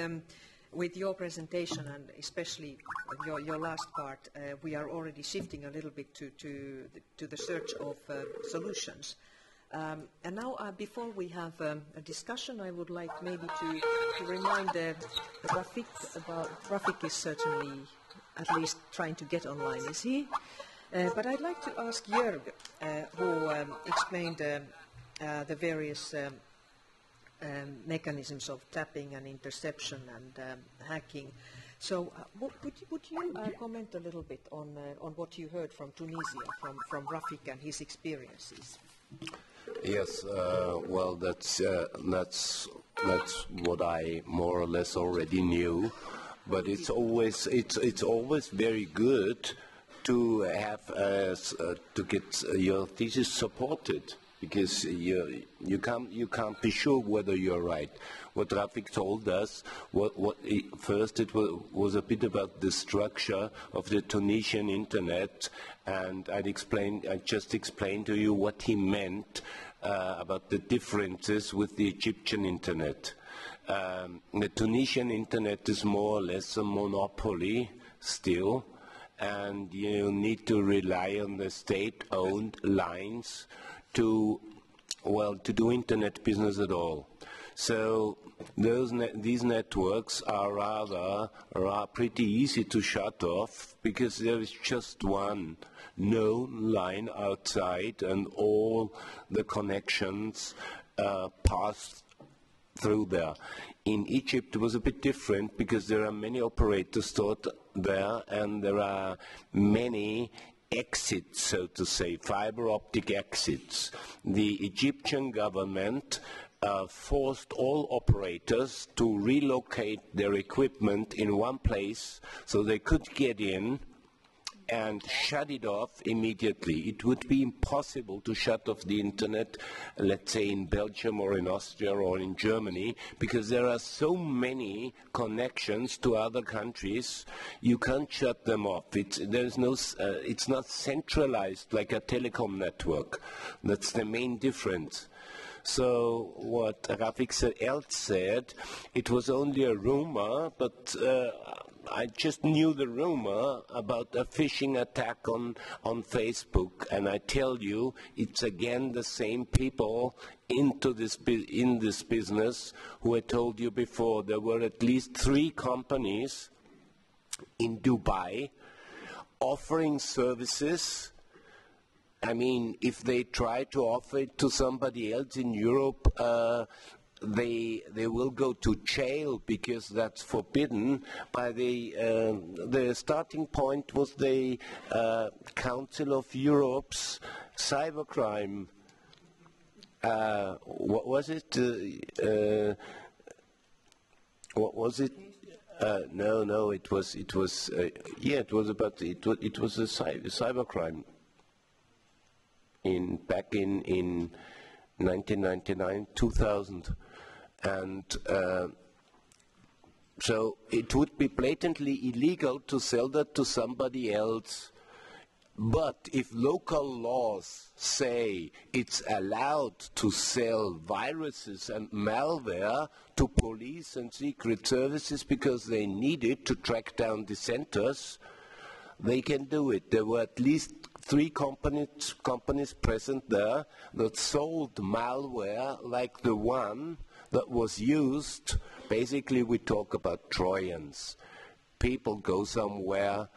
with your presentation and especially your last part, we are already shifting a little bit to the search of solutions. And now, before we have a discussion, I would like maybe to remind Rafik about, Rafik is certainly at least trying to get online, is he? But I'd like to ask Jörg, who explained the various mechanisms of tapping and interception and hacking. So would you comment a little bit on what you heard from Tunisia, from Rafik and his experiences? Yes, well, that's what I more or less already knew, but it's always very good to have to get your thesis supported, because you can't be sure whether you're right. What Rafik told us, first it was a bit about the structure of the Tunisian internet, and I just explained to you what he meant about the differences with the Egyptian internet. The Tunisian internet is more or less a monopoly still, and you need to rely on the state-owned lines to do internet business at all. So these networks are pretty easy to shut off, because there is just one known line outside and all the connections pass through there. In Egypt it was a bit different, because there are many operators stored there and there are many exits, so to say, fiber optic exits. The Egyptian government forced all operators to relocate their equipment in one place so they could get in and shut it off immediately. It would be impossible to shut off the internet, let's say in Belgium or in Austria or in Germany, because there are so many connections to other countries, you can't shut them off. It's not centralized like a telecom network. That's the main difference. So what Rafik else said, it was only a rumor, but I just knew the rumor about a phishing attack on Facebook, and I tell you, it's again the same people in this business who I told you before. There were at least 3 companies in Dubai offering services. I mean, if they try to offer it to somebody else in Europe, they will go to jail because that's forbidden. By the starting point was the Council of Europe's cybercrime. What was it? What was it? No, it was a cybercrime back in 1999, 2000, and so it would be blatantly illegal to sell that to somebody else. But if local laws say it's allowed to sell viruses and malware to police and secret services because they need it to track down dissenters, they can do it. There were at least 3 companies present there that sold malware like the one that was used. Basically, we talk about Trojans. People go somewhere,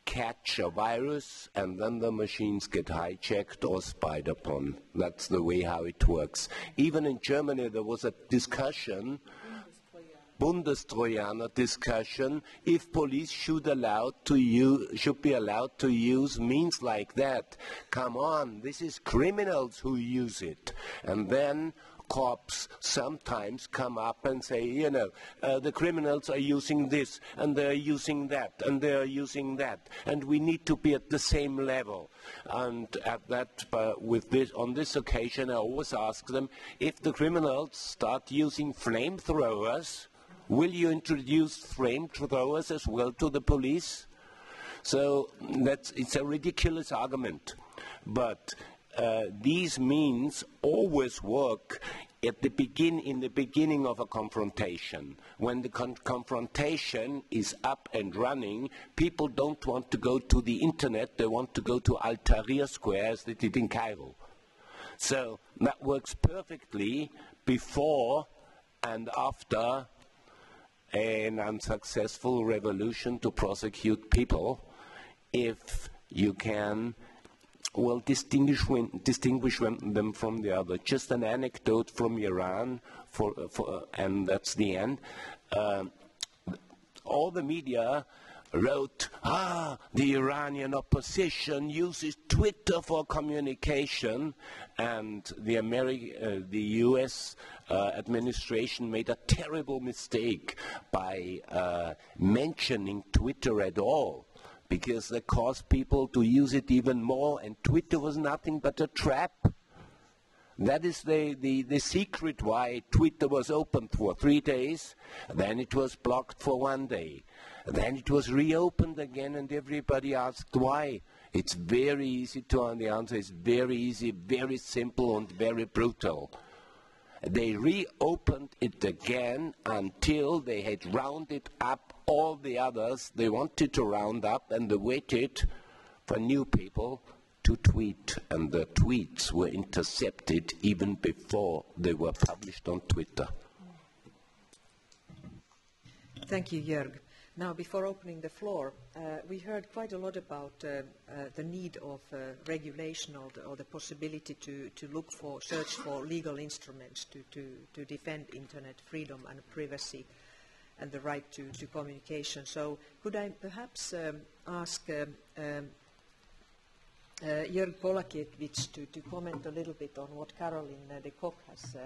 catch a virus, and then the machines get hijacked or spied upon. That's the way how it works. Even in Germany, there was a discussion, Bundestrojaner discussion, if police should be allowed to use means like that. Come on, this is criminals who use it. And then cops sometimes come up and say, you know, the criminals are using this, and they're using that, and they're using that, and we need to be at the same level. And at that, on this occasion, I always ask them, if the criminals start using flamethrowers, will you introduce flamethrowers as well to the police? So it's a ridiculous argument, but these means always work in the beginning of a confrontation. When the confrontation is up and running, people don't want to go to the internet, they want to go to Al Tahrir Square as they did in Cairo. So that works perfectly before and after an unsuccessful revolution to prosecute people, if you can distinguish them from the other. Just an anecdote from Iran, and that's the end. All the media wrote, the Iranian opposition uses Twitter for communication, and the US administration made a terrible mistake by mentioning Twitter at all, because they caused people to use it even more, and Twitter was nothing but a trap. That is the secret why Twitter was opened for 3 days, then it was blocked for 1 day, then it was reopened again, and everybody asked why. It's very easy the answer is very easy, very simple, and very brutal. They reopened it again until they had rounded up all the others they wanted to round up, and they waited for new people to tweet, and the tweets were intercepted even before they were published on Twitter. Thank you, Jörg. Now, before opening the floor, we heard quite a lot about the need of regulation or the possibility to search for legal instruments to defend internet freedom and privacy and the right to communication. So could I perhaps ask Jörg Polakiewicz to comment a little bit on what Caroline de Kock has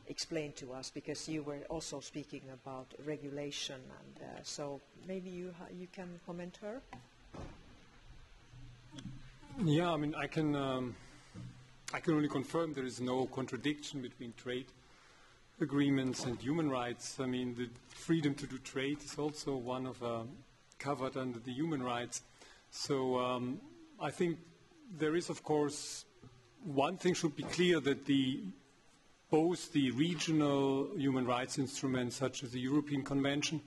explained to us, because you were also speaking about regulation, and so maybe you can comment her? Yeah, I mean, I can only confirm there is no contradiction between trade agreements and human rights. I mean, the freedom to do trade is also one of covered under the human rights. So I think there is, of course, one thing should be clear, that both the regional human rights instruments, such as the European Convention,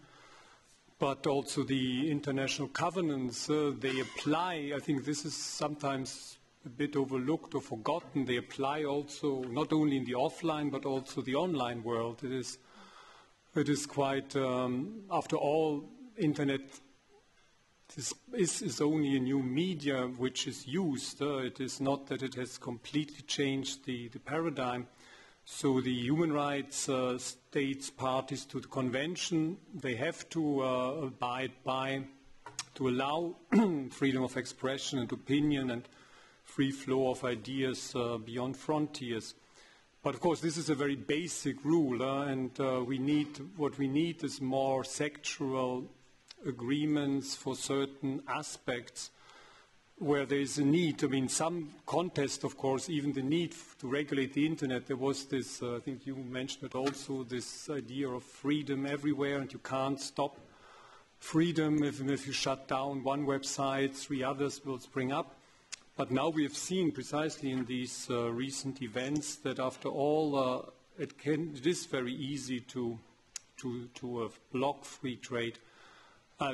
but also the international covenants they apply. I think this is sometimes a bit overlooked or forgotten. They apply also not only in the offline but also the online world. It is quite, after all, Internet is only a new media which is used. It is not that it has completely changed the paradigm. So the human rights states parties to the convention, they have to abide by, to allow freedom of expression and opinion and free flow of ideas beyond frontiers. But of course this is a very basic rule, and what we need is more sectoral agreements for certain aspects where there is a need. I mean, some contest, of course, even the need to regulate the Internet. There was this, I think you mentioned it also, this idea of freedom everywhere, and you can't stop freedom. Even if you shut down one website, 3 others will spring up. But now we have seen precisely in these recent events that after all it is very easy to block free trade,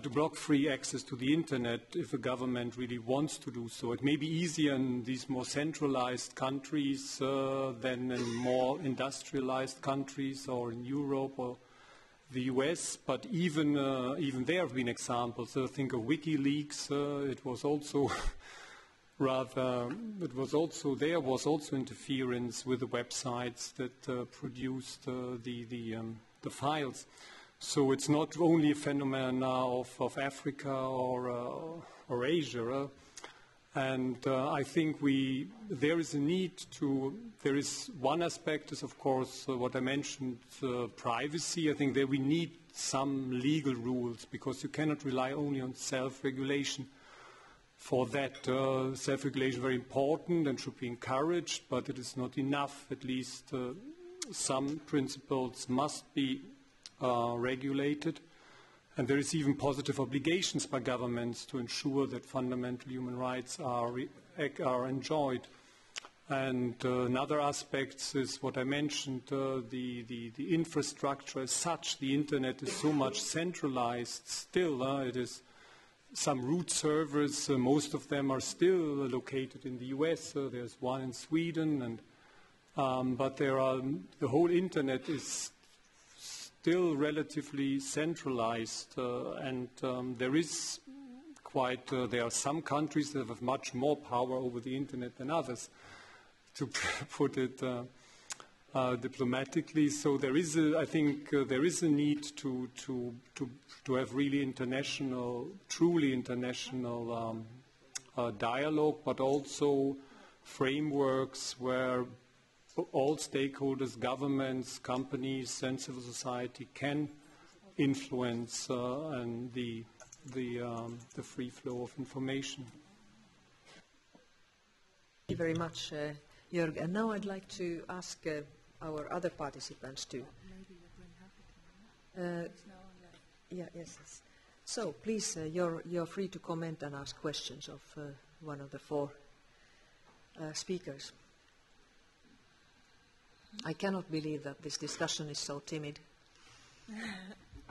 to block free access to the Internet if a government really wants to do so. It may be easier in these more centralized countries than in more industrialized countries or in Europe or the US, but even there have been examples. Think of WikiLeaks. It was also there was also interference with the websites that produced the files. So it's not only a phenomenon of Africa or Asia, and I think there is a need there is one aspect is of course what I mentioned, privacy. I think that we need some legal rules because you cannot rely only on self-regulation. For that, self-regulation is very important and should be encouraged, but it is not enough. At least some principles must be regulated, and there is even positive obligations by governments to ensure that fundamental human rights are enjoyed. And another aspect is what I mentioned, the infrastructure as such. The Internet is so much centralized still. It is some root servers, most of them are still located in the US. There's one in Sweden, and but the whole Internet is still relatively centralized, and there are some countries that have much more power over the Internet than others, to put it diplomatically. So I think there is a need to have really truly international dialogue, but also frameworks where all stakeholders, governments, companies, and civil society can influence and the free flow of information. Thank you very much, Jörg. And now I'd like to ask our other participants to. Yes. So please, you're free to comment and ask questions of one of the 4 speakers. I cannot believe that this discussion is so timid.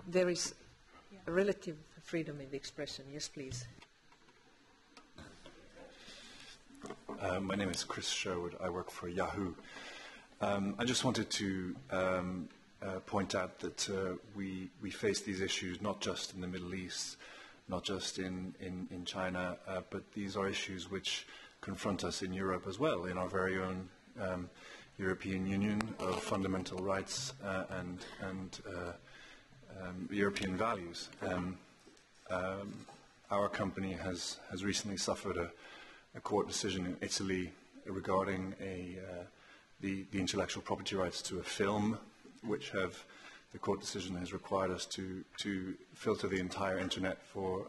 There is relative freedom in the expression. Yes, please. My name is Chris Sherwood. I work for Yahoo. I just wanted to point out that we face these issues not just in the Middle East, not just in China, but these are issues which confront us in Europe as well, in our very own European Union of fundamental rights and European values. Our company has recently suffered a court decision in Italy regarding the intellectual property rights to a film, which the court decision has required us to filter the entire Internet for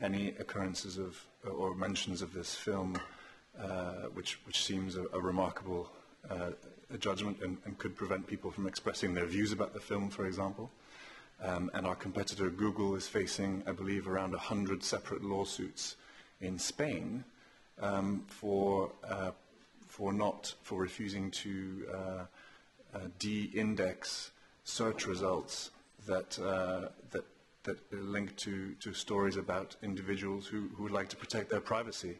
any occurrences of or mentions of this film, which seems a remarkable judgment and could prevent people from expressing their views about the film, for example. And our competitor Google is facing, I believe, around 100 separate lawsuits in Spain for refusing to de-index search results that that link to stories about individuals who would like to protect their privacy,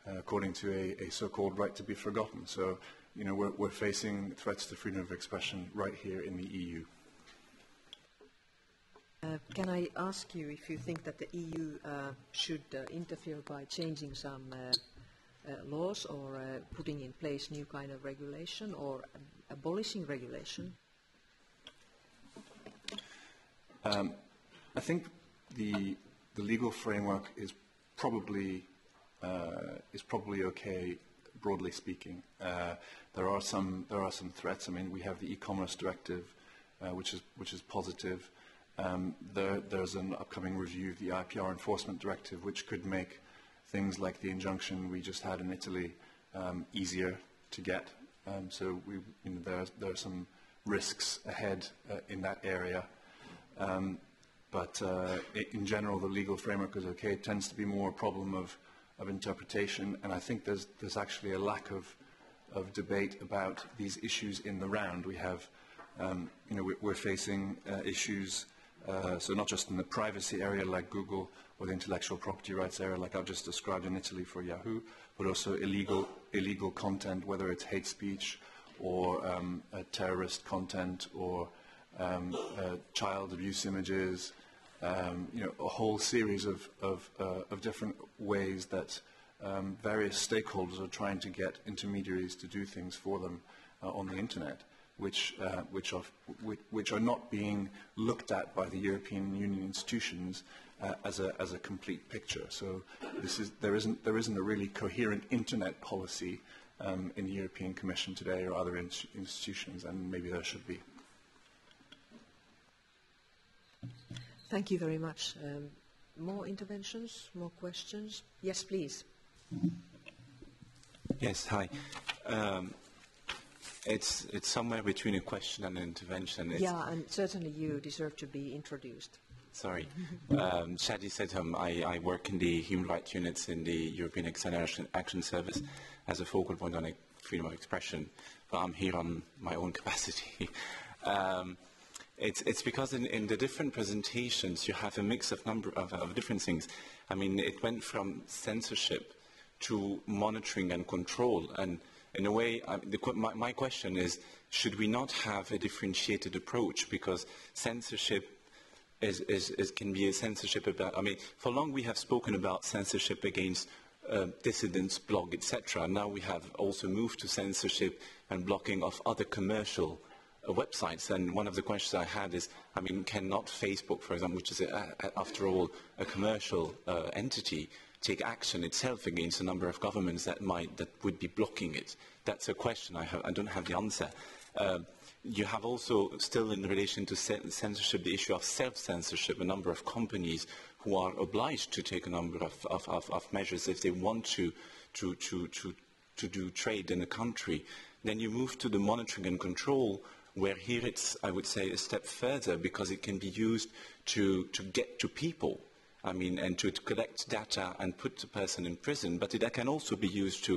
according to a so-called right to be forgotten. So, you know, we're facing threats to freedom of expression right here in the EU. Can I ask you if you think that the EU should interfere by changing some laws or putting in place new kind of regulation or abolishing regulation? I think the legal framework is probably okay, broadly speaking. There are some threats. I mean, we have the e-commerce directive, which is positive. There's an upcoming review of the IPR enforcement directive, which could make things like the injunction we just had in Italy easier to get. So there are some risks ahead in that area. But in general, the legal framework is okay. It tends to be more a problem of interpretation, and I think there's actually a lack of debate about these issues in the round. We have, we're facing issues, so not just in the privacy area like Google or the intellectual property rights area like I've just described in Italy for Yahoo, but also illegal content, whether it's hate speech or terrorist content or child abuse images, a whole series of different ways that various stakeholders are trying to get intermediaries to do things for them on the internet, which are not being looked at by the European Union institutions as a complete picture. So there isn't a really coherent internet policy in the European Commission today or other institutions, and maybe there should be. Thank you very much. More interventions, more questions? Yes, please. Yes, hi. It's somewhere between a question and an intervention. Yeah, and certainly you deserve to be introduced. Sorry. Shadi said I work in the human rights units in the European External Action Service as a focal point on freedom of expression, but I'm here on my own capacity. It's because in the different presentations you have a mix of different things. I mean, it went from censorship to monitoring and control, and in a way, my question is, should we not have a differentiated approach? Because censorship can be a censorship about, I mean, for long we have spoken about censorship against dissidents, blog, etc. Now we have also moved to censorship and blocking of other commercial websites. And one of the questions I had is, I mean, cannot Facebook, for example, which is after all a commercial entity, take action itself against a number of governments that would be blocking it? That's a question I don't have the answer. You have also, still in relation to censorship, the issue of self-censorship, a number of companies who are obliged to take a number of measures if they want to do trade in a country. Then you move to the monitoring and control, where here it's, I would say, a step further, because it can be used to get to people. I mean, and to collect data and put the person in prison, but it can also be used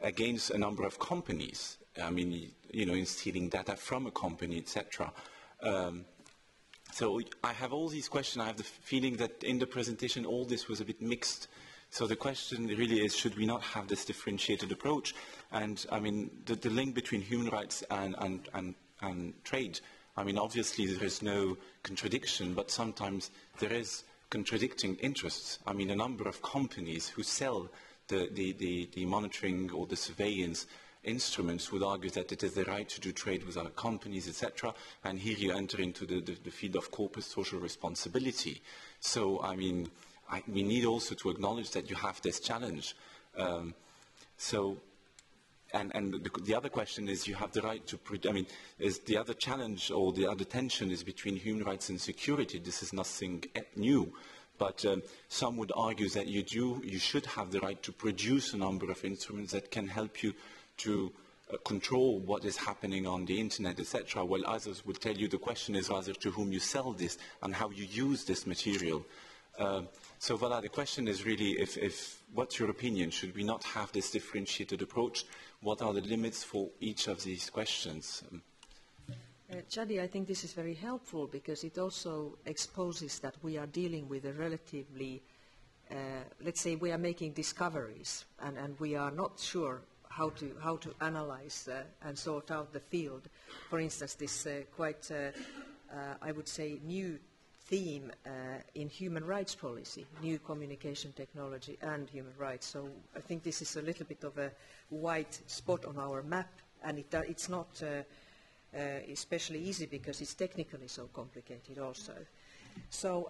against a number of companies. I mean, in stealing data from a company, etc. So I have all these questions. I have the feeling that in the presentation all this was a bit mixed. So the question really is, should we not have this differentiated approach? And I mean, the link between human rights and trade. I mean, obviously there is no contradiction, but sometimes there is contradicting interests. I mean, a number of companies who sell the monitoring or the surveillance instruments would argue that it is the right to do trade with other companies, etc. And here you enter into the field of corporate social responsibility. So, I mean, we need also to acknowledge that you have this challenge. And the other question is, you have the right to, is the other challenge or the other tension is between human rights and security. This is nothing new, but some would argue that you should have the right to produce a number of instruments that can help you to control what is happening on the internet, etc. While others would tell you the question is rather to whom you sell this and how you use this material. So voilà, the question is really, what's your opinion? Should we not have this differentiated approach? What are the limits for each of these questions? Chadi, I think this is very helpful because it also exposes that we are dealing with a relatively, let's say we are making discoveries and we are not sure how to analyze and sort out the field. For instance, this quite, I would say, new theme in human rights policy, new communication technology and human rights. So I think this is a little bit of a white spot on our map, and it's not especially easy because it's technically so complicated also. So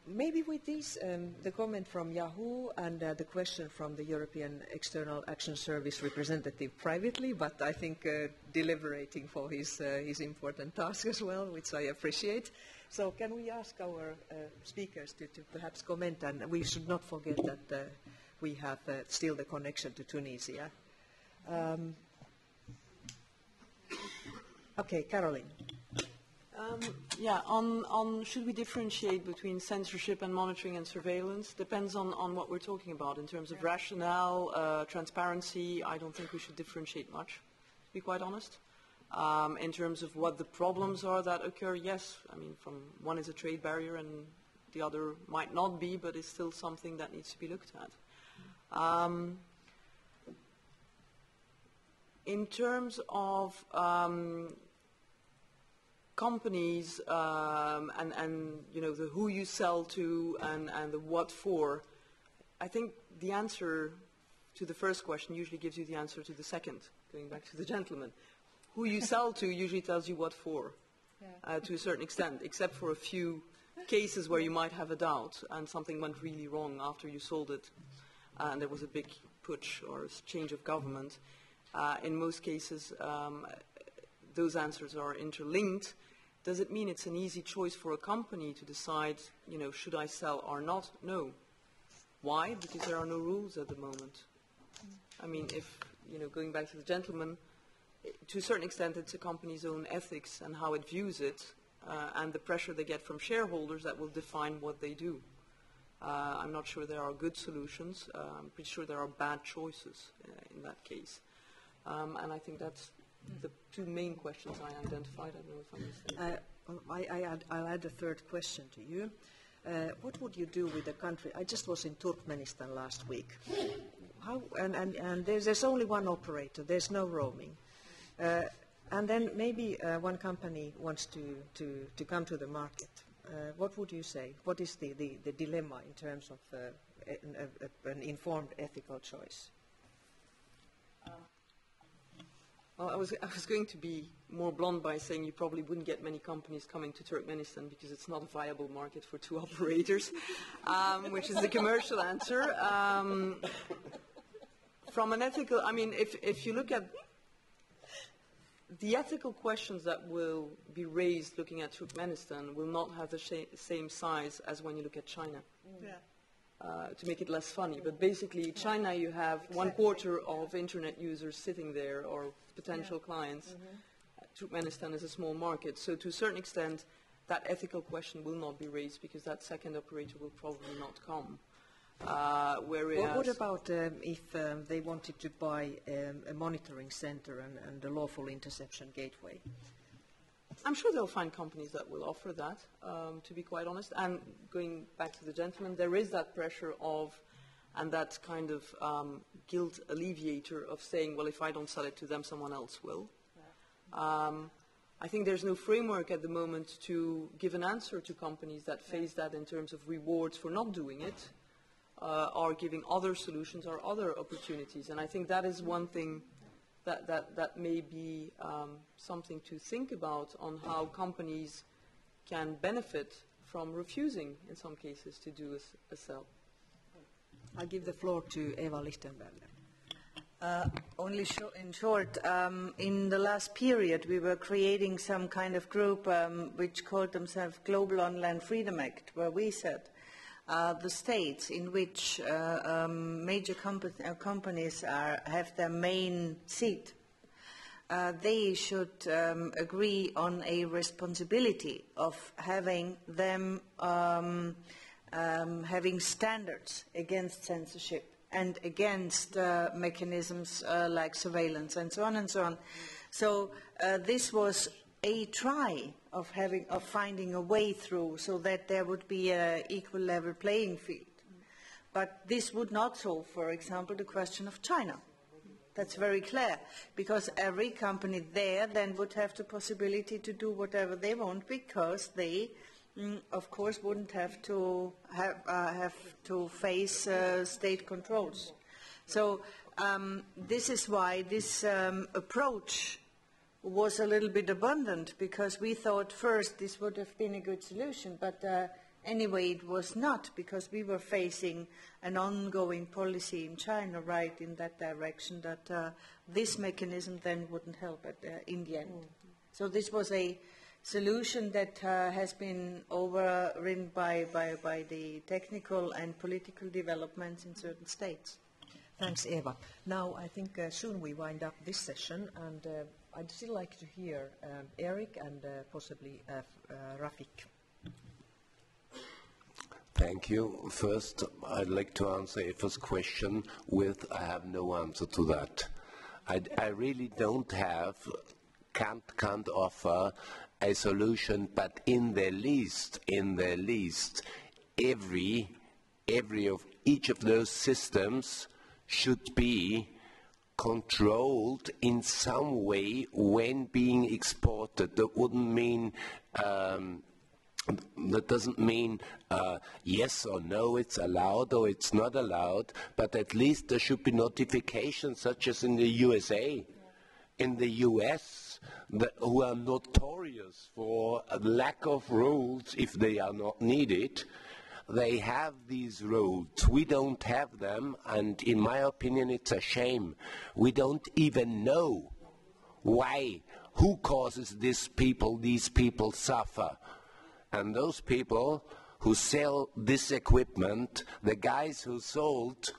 maybe with this, the comment from Yahoo and the question from the European External Action Service representative privately, but I think deliberating for his important task as well, which I appreciate. So can we ask our speakers to perhaps comment, and we should not forget that we have still the connection to Tunisia. Okay, Caroline. Yeah, on should we differentiate between censorship and monitoring and surveillance? Depends on what we're talking about. In terms of rationale, transparency, I don't think we should differentiate much, to be quite honest. In terms of what the problems are that occur, yes, I mean, one is a trade barrier and the other might not be, but it's still something that needs to be looked at. In terms of companies and you know, the who you sell to and the what for, I think the answer to the first question usually gives you the answer to the second, going back to the gentleman. Who you sell to usually tells you what for, to a certain extent, except for a few cases where you might have a doubt and something went really wrong after you sold it and there was a big putsch or a change of government. In most cases, those answers are interlinked. Does it mean it's an easy choice for a company to decide, you know, should I sell or not? No. Why? Because there are no rules at the moment. I mean, if, you know, going back to the gentleman, to a certain extent it's a company's own ethics and how it views it and the pressure they get from shareholders that will define what they do. I'm not sure there are good solutions. I'm pretty sure there are bad choices in that case. And I think that's the two main questions I identified. I don't know if I missed anything. I'll add a third question to you. What would you do with a country? I just was in Turkmenistan last week. And there's only one operator. There's no roaming. And then maybe one company wants to come to the market. What would you say? What is the dilemma in terms of an informed ethical choice? Well, I was going to be more blunt by saying you probably wouldn't get many companies coming to Turkmenistan because it's not a viable market for two operators, which is the commercial answer. From an ethical, I mean, if you look at the ethical questions that will be raised looking at Turkmenistan will not have the same size as when you look at China. Yeah. To make it less funny, but basically China you have 1/4 of internet users sitting there or potential clients. Turkmenistan is a small market, so to a certain extent that ethical question will not be raised because that second operator will probably not come. Whereas what about if they wanted to buy a monitoring center and a lawful interception gateway? I'm sure they'll find companies that will offer that, to be quite honest. And going back to the gentleman, there is that pressure of, and that kind of guilt alleviator of saying, well, if I don't sell it to them, someone else will. I think there's no framework at the moment to give an answer to companies that face that in terms of rewards for not doing it, or giving other solutions or other opportunities. And I think that is one thing that may be something to think about on how companies can benefit from refusing, in some cases, to do a sell. I'll give the floor to Eva Lichtenberger. Only in short, in the last period we were creating some kind of group which called themselves Global Online Freedom Act, where we said the states in which major companies have their main seat, they should agree on a responsibility of having them having standards against censorship and against mechanisms like surveillance and so on and so on. So this was a try of finding a way through so that there would be an equal level playing field. But this would not solve, for example, the question of China. That's very clear, because every company there then would have the possibility to do whatever they want, because they, of course, wouldn't have to face state controls. So this is why this approach was a little bit abundant, because we thought first this would have been a good solution, but anyway it was not, because we were facing an ongoing policy in China right in that direction, that this mechanism then wouldn't help in the end. So this was a solution that has been overridden by the technical and political developments in certain states. Thanks, Eva. Now, I think soon we wind up this session, and I'd still like to hear Erich and possibly Rafik. Thank you. First, I'd like to answer Eva's question with, I have no answer to that. I really don't have, can't offer a solution, but in the least, each of those systems should be controlled in some way when being exported. That wouldn't mean, that doesn't mean yes or no, it's allowed or it's not allowed, but at least there should be notifications, such as in the USA, in the US, who are notorious for a lack of rules if they are not needed. They have these rules. We don't have them, and in my opinion it's a shame. We don't even know why, who causes these people suffer. And those people who sell this equipment, the guys who sold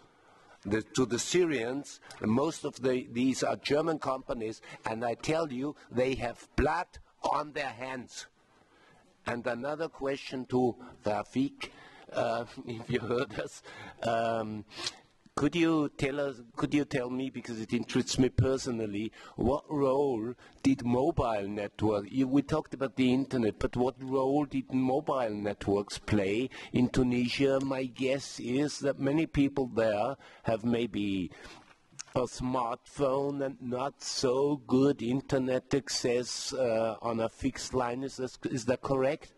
to the Syrians, most of these are German companies, and I tell you, they have blood on their hands. And another question to Rafik, if you heard us, could you tell me, because it interests me personally, what role did mobile network, we talked about the internet, but what role did mobile networks play in Tunisia? My guess is that many people there have maybe a smartphone and not so good internet access on a fixed line. Is that correct?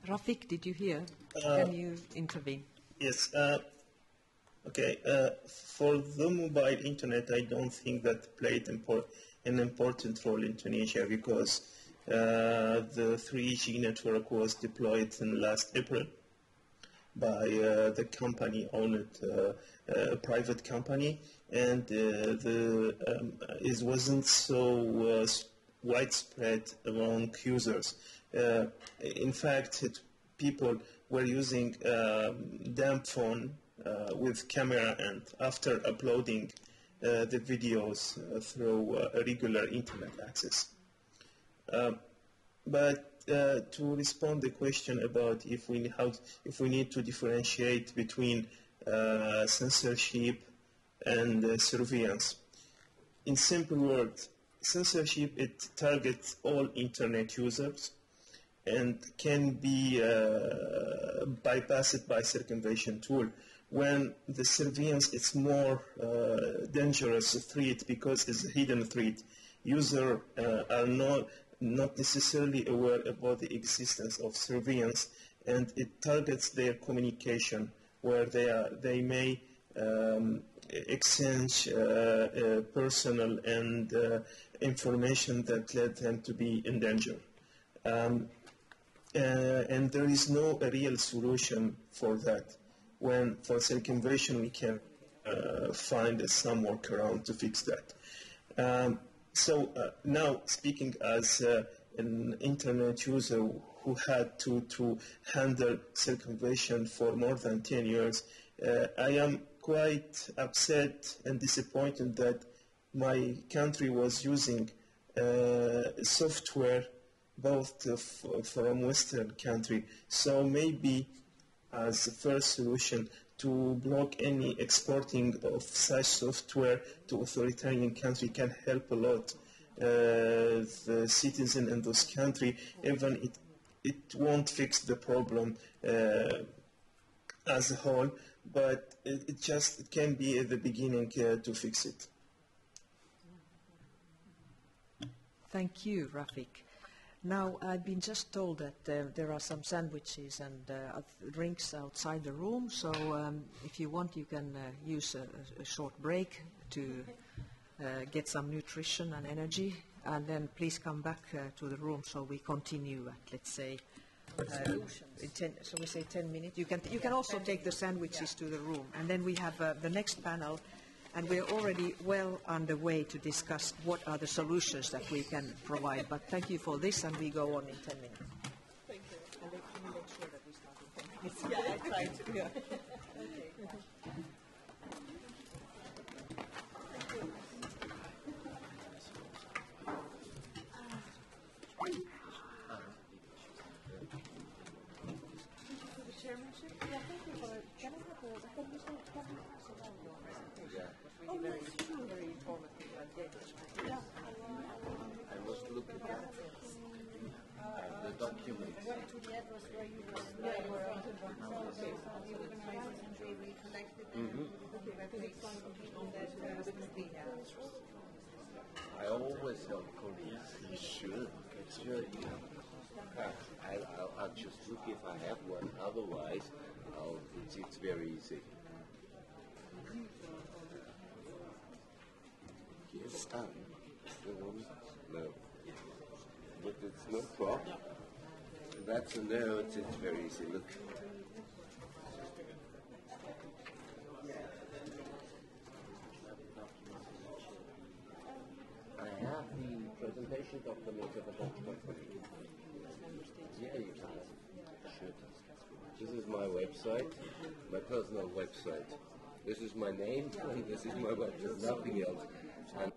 Rafik, did you hear? Can you intervene? Yes. Okay. For the mobile internet, I don't think that played an important role in Tunisia, because the 3G network was deployed in last April by the company owned, a private company, and it wasn't so widespread among users. In fact, people were using dumb phone with camera, and after uploading the videos through regular internet access. But to respond to the question about if we need to differentiate between censorship and surveillance, in simple words, censorship, it targets all internet users and can be bypassed by circumvention tool. When the surveillance, it's more dangerous threat because it's a hidden threat. Users are not necessarily aware about the existence of surveillance, and it targets their communication, where they may exchange personal and information that led them to be in danger. And there is no real solution for that. When for circumvention we can find some workaround to fix that. So now, speaking as an internet user who had to handle circumvention for more than 10 years, I am quite upset and disappointed that my country was using software both from Western country. So maybe as a first solution to block any exporting of such software to authoritarian country can help a lot. the citizen in those country, even it won't fix the problem as a whole, but it can be at the beginning to fix it. Thank you, Rafik. Now, I've been just told that there are some sandwiches and drinks outside the room, so if you want, you can use a short break to get some nutrition and energy, and then please come back to the room so we continue at, let's say, so we say 10 minutes. You can also take the sandwiches to the room, and then we have the next panel, and we're already well underway to discuss what are the solutions that we can provide. But thank you for this, and we go on in 10 minutes. Thank you. And then can you make sure that we start in 10 minutes? Yeah, I tried to. Yeah. Very informative and I was looking at the document. Went to the address where you were. Yeah, you were on the organizers and we collected them. I always help colleagues. Sure. I'll just look if I have one. Otherwise, it's very easy. Yes, no. But it's no problem. That's a no, it's very easy. Look. I have the presentation document of the Dutch company. Yeah, you can. Sure. This is my website, my personal website. This is my name, and this is my website, nothing else. And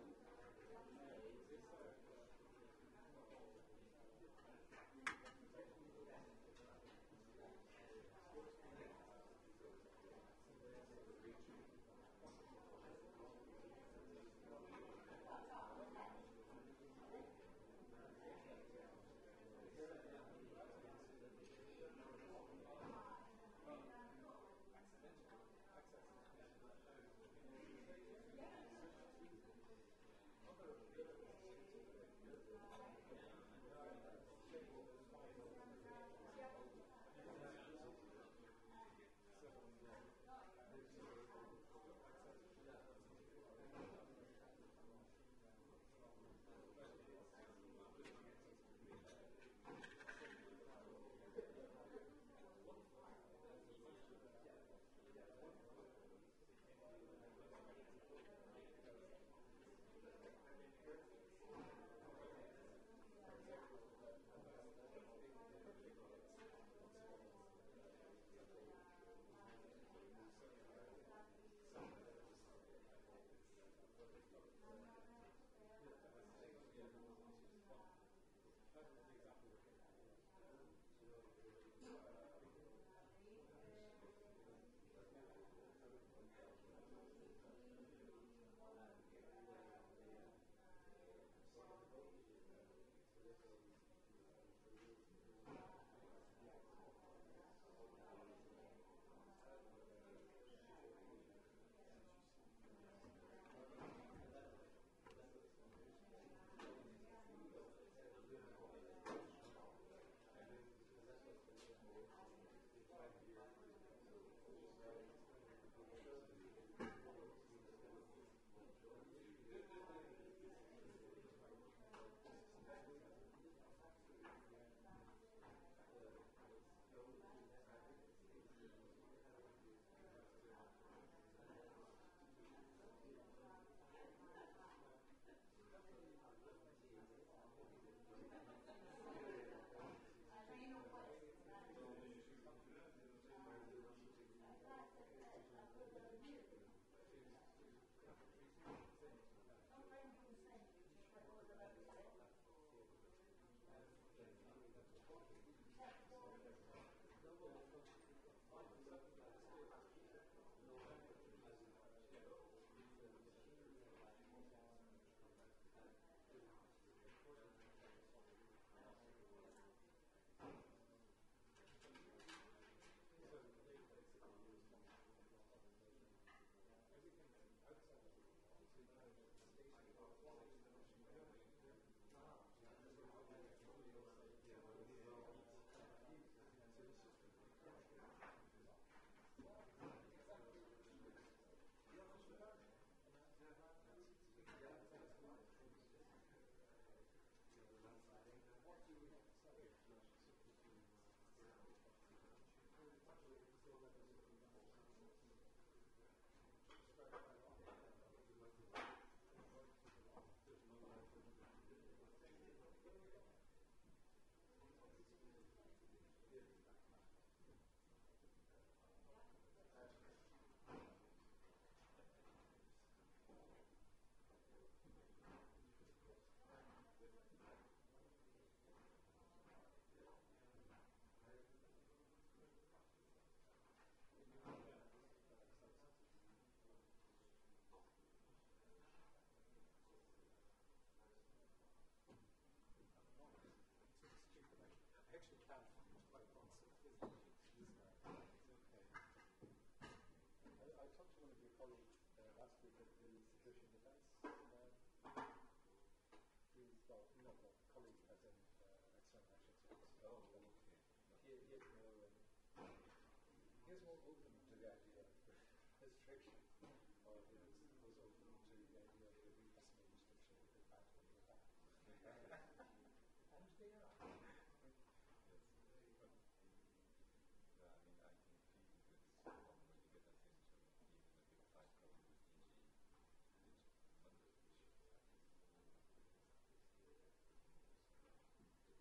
look at the security and defence. Colleague has an external action service. Oh, okay. He has no. He's more open to the idea of restriction, or he was open to the idea of every possible restriction with the back of the back. And they are. Yes, I mean, I think it's one way to get us into even a big fight problem with DG digital funded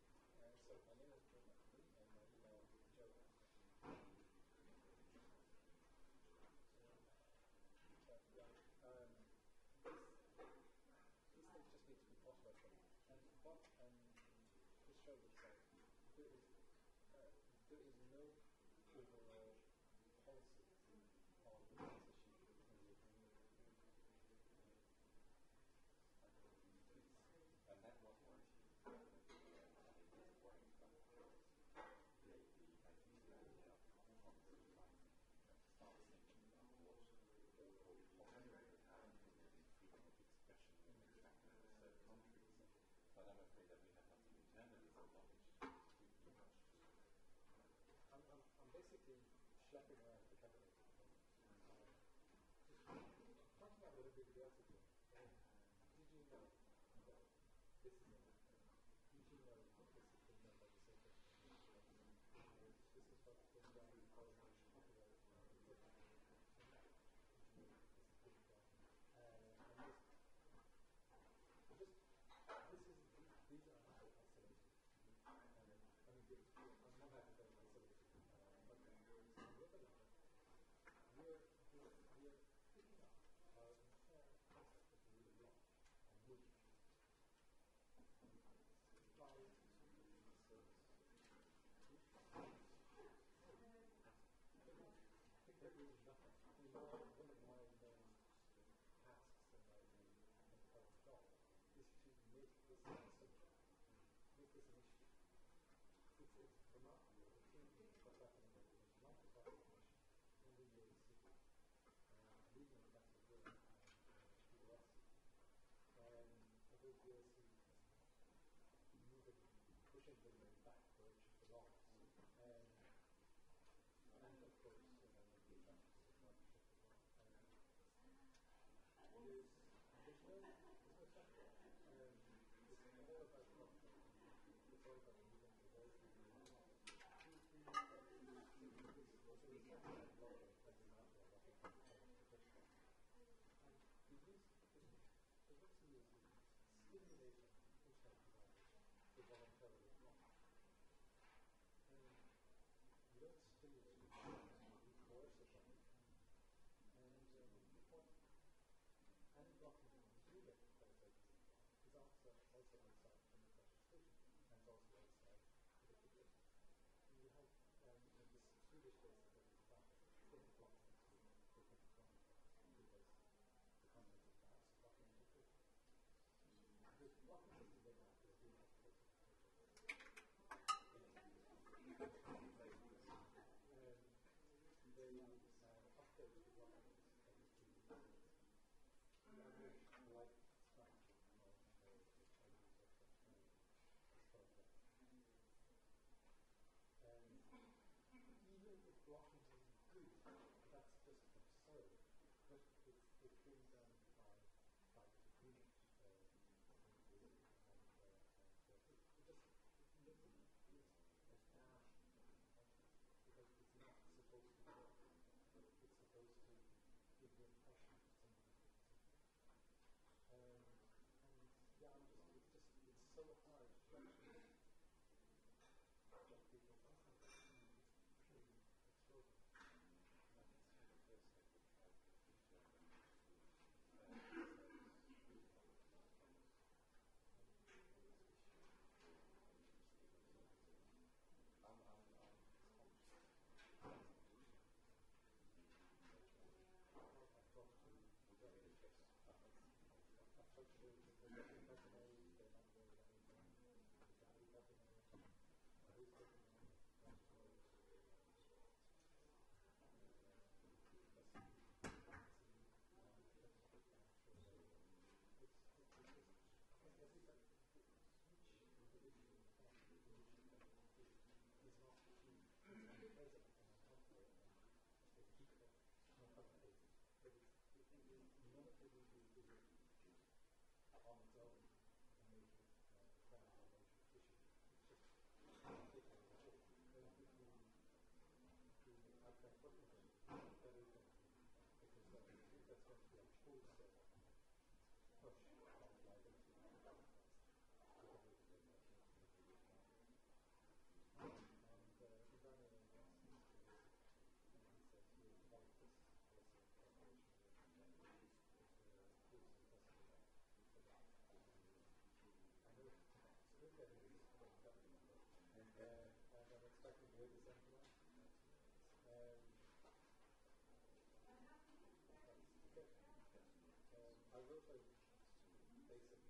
issues. So my name is Jörg, and my email is Jörg. These things just need to be thought about. And what this shows us that there is no overall policy on this issue in the European Union. And that was one issue. But I'm afraid that we have nothing internally so long. I'm basically schlepping around the cabinet. Just pointing out what everybody else is doing. Did you know that this is did you know that this is being done by the same person? This is what was done in coordination with the these are not isolated. I mean, I'm not happy that it's isolated. But on the other level, we're picking up our entire concept of the rule of law and moving by I think that really is nothing. One of my main tasks in my current job is to make this a subject, make this an issue. It's remarkable to see what's happening in the non-profit commission in the EAC, leading the Council of Europe and the US. Although the EAC moving, pushing the back direction of the law. And of course, the international partnership as well. There's no sector. It's all about conflict. It's all about moving the world through the law. And we use the works we use is stimulating internal collaboration to voluntarily apply. You don't stimulate it, you coerce it on it. And blocking through that outside is also outside from the legislation, and it's also outside predictability. And you have this Swedish case that is about state blocks in Sweden, because the content of that is blocking integration. The blocking integration is doing that because they update the documents every 2 years. The average life span of even if blocking is good, that's just absurd. But it's being done by private agreement. It's dash because it's not supposed to work. It's supposed to give the impression that somebody did something. And yeah, it's so hard to actually get people to something. It's pretty extraordinary. push that liability to the capability of making it to the account. And regarding the next issue, he said he developed this also in cooperation with groups in Kosovo for that. I know it's good that it is government, and I'm expecting to hear the same from us. I wrote a basic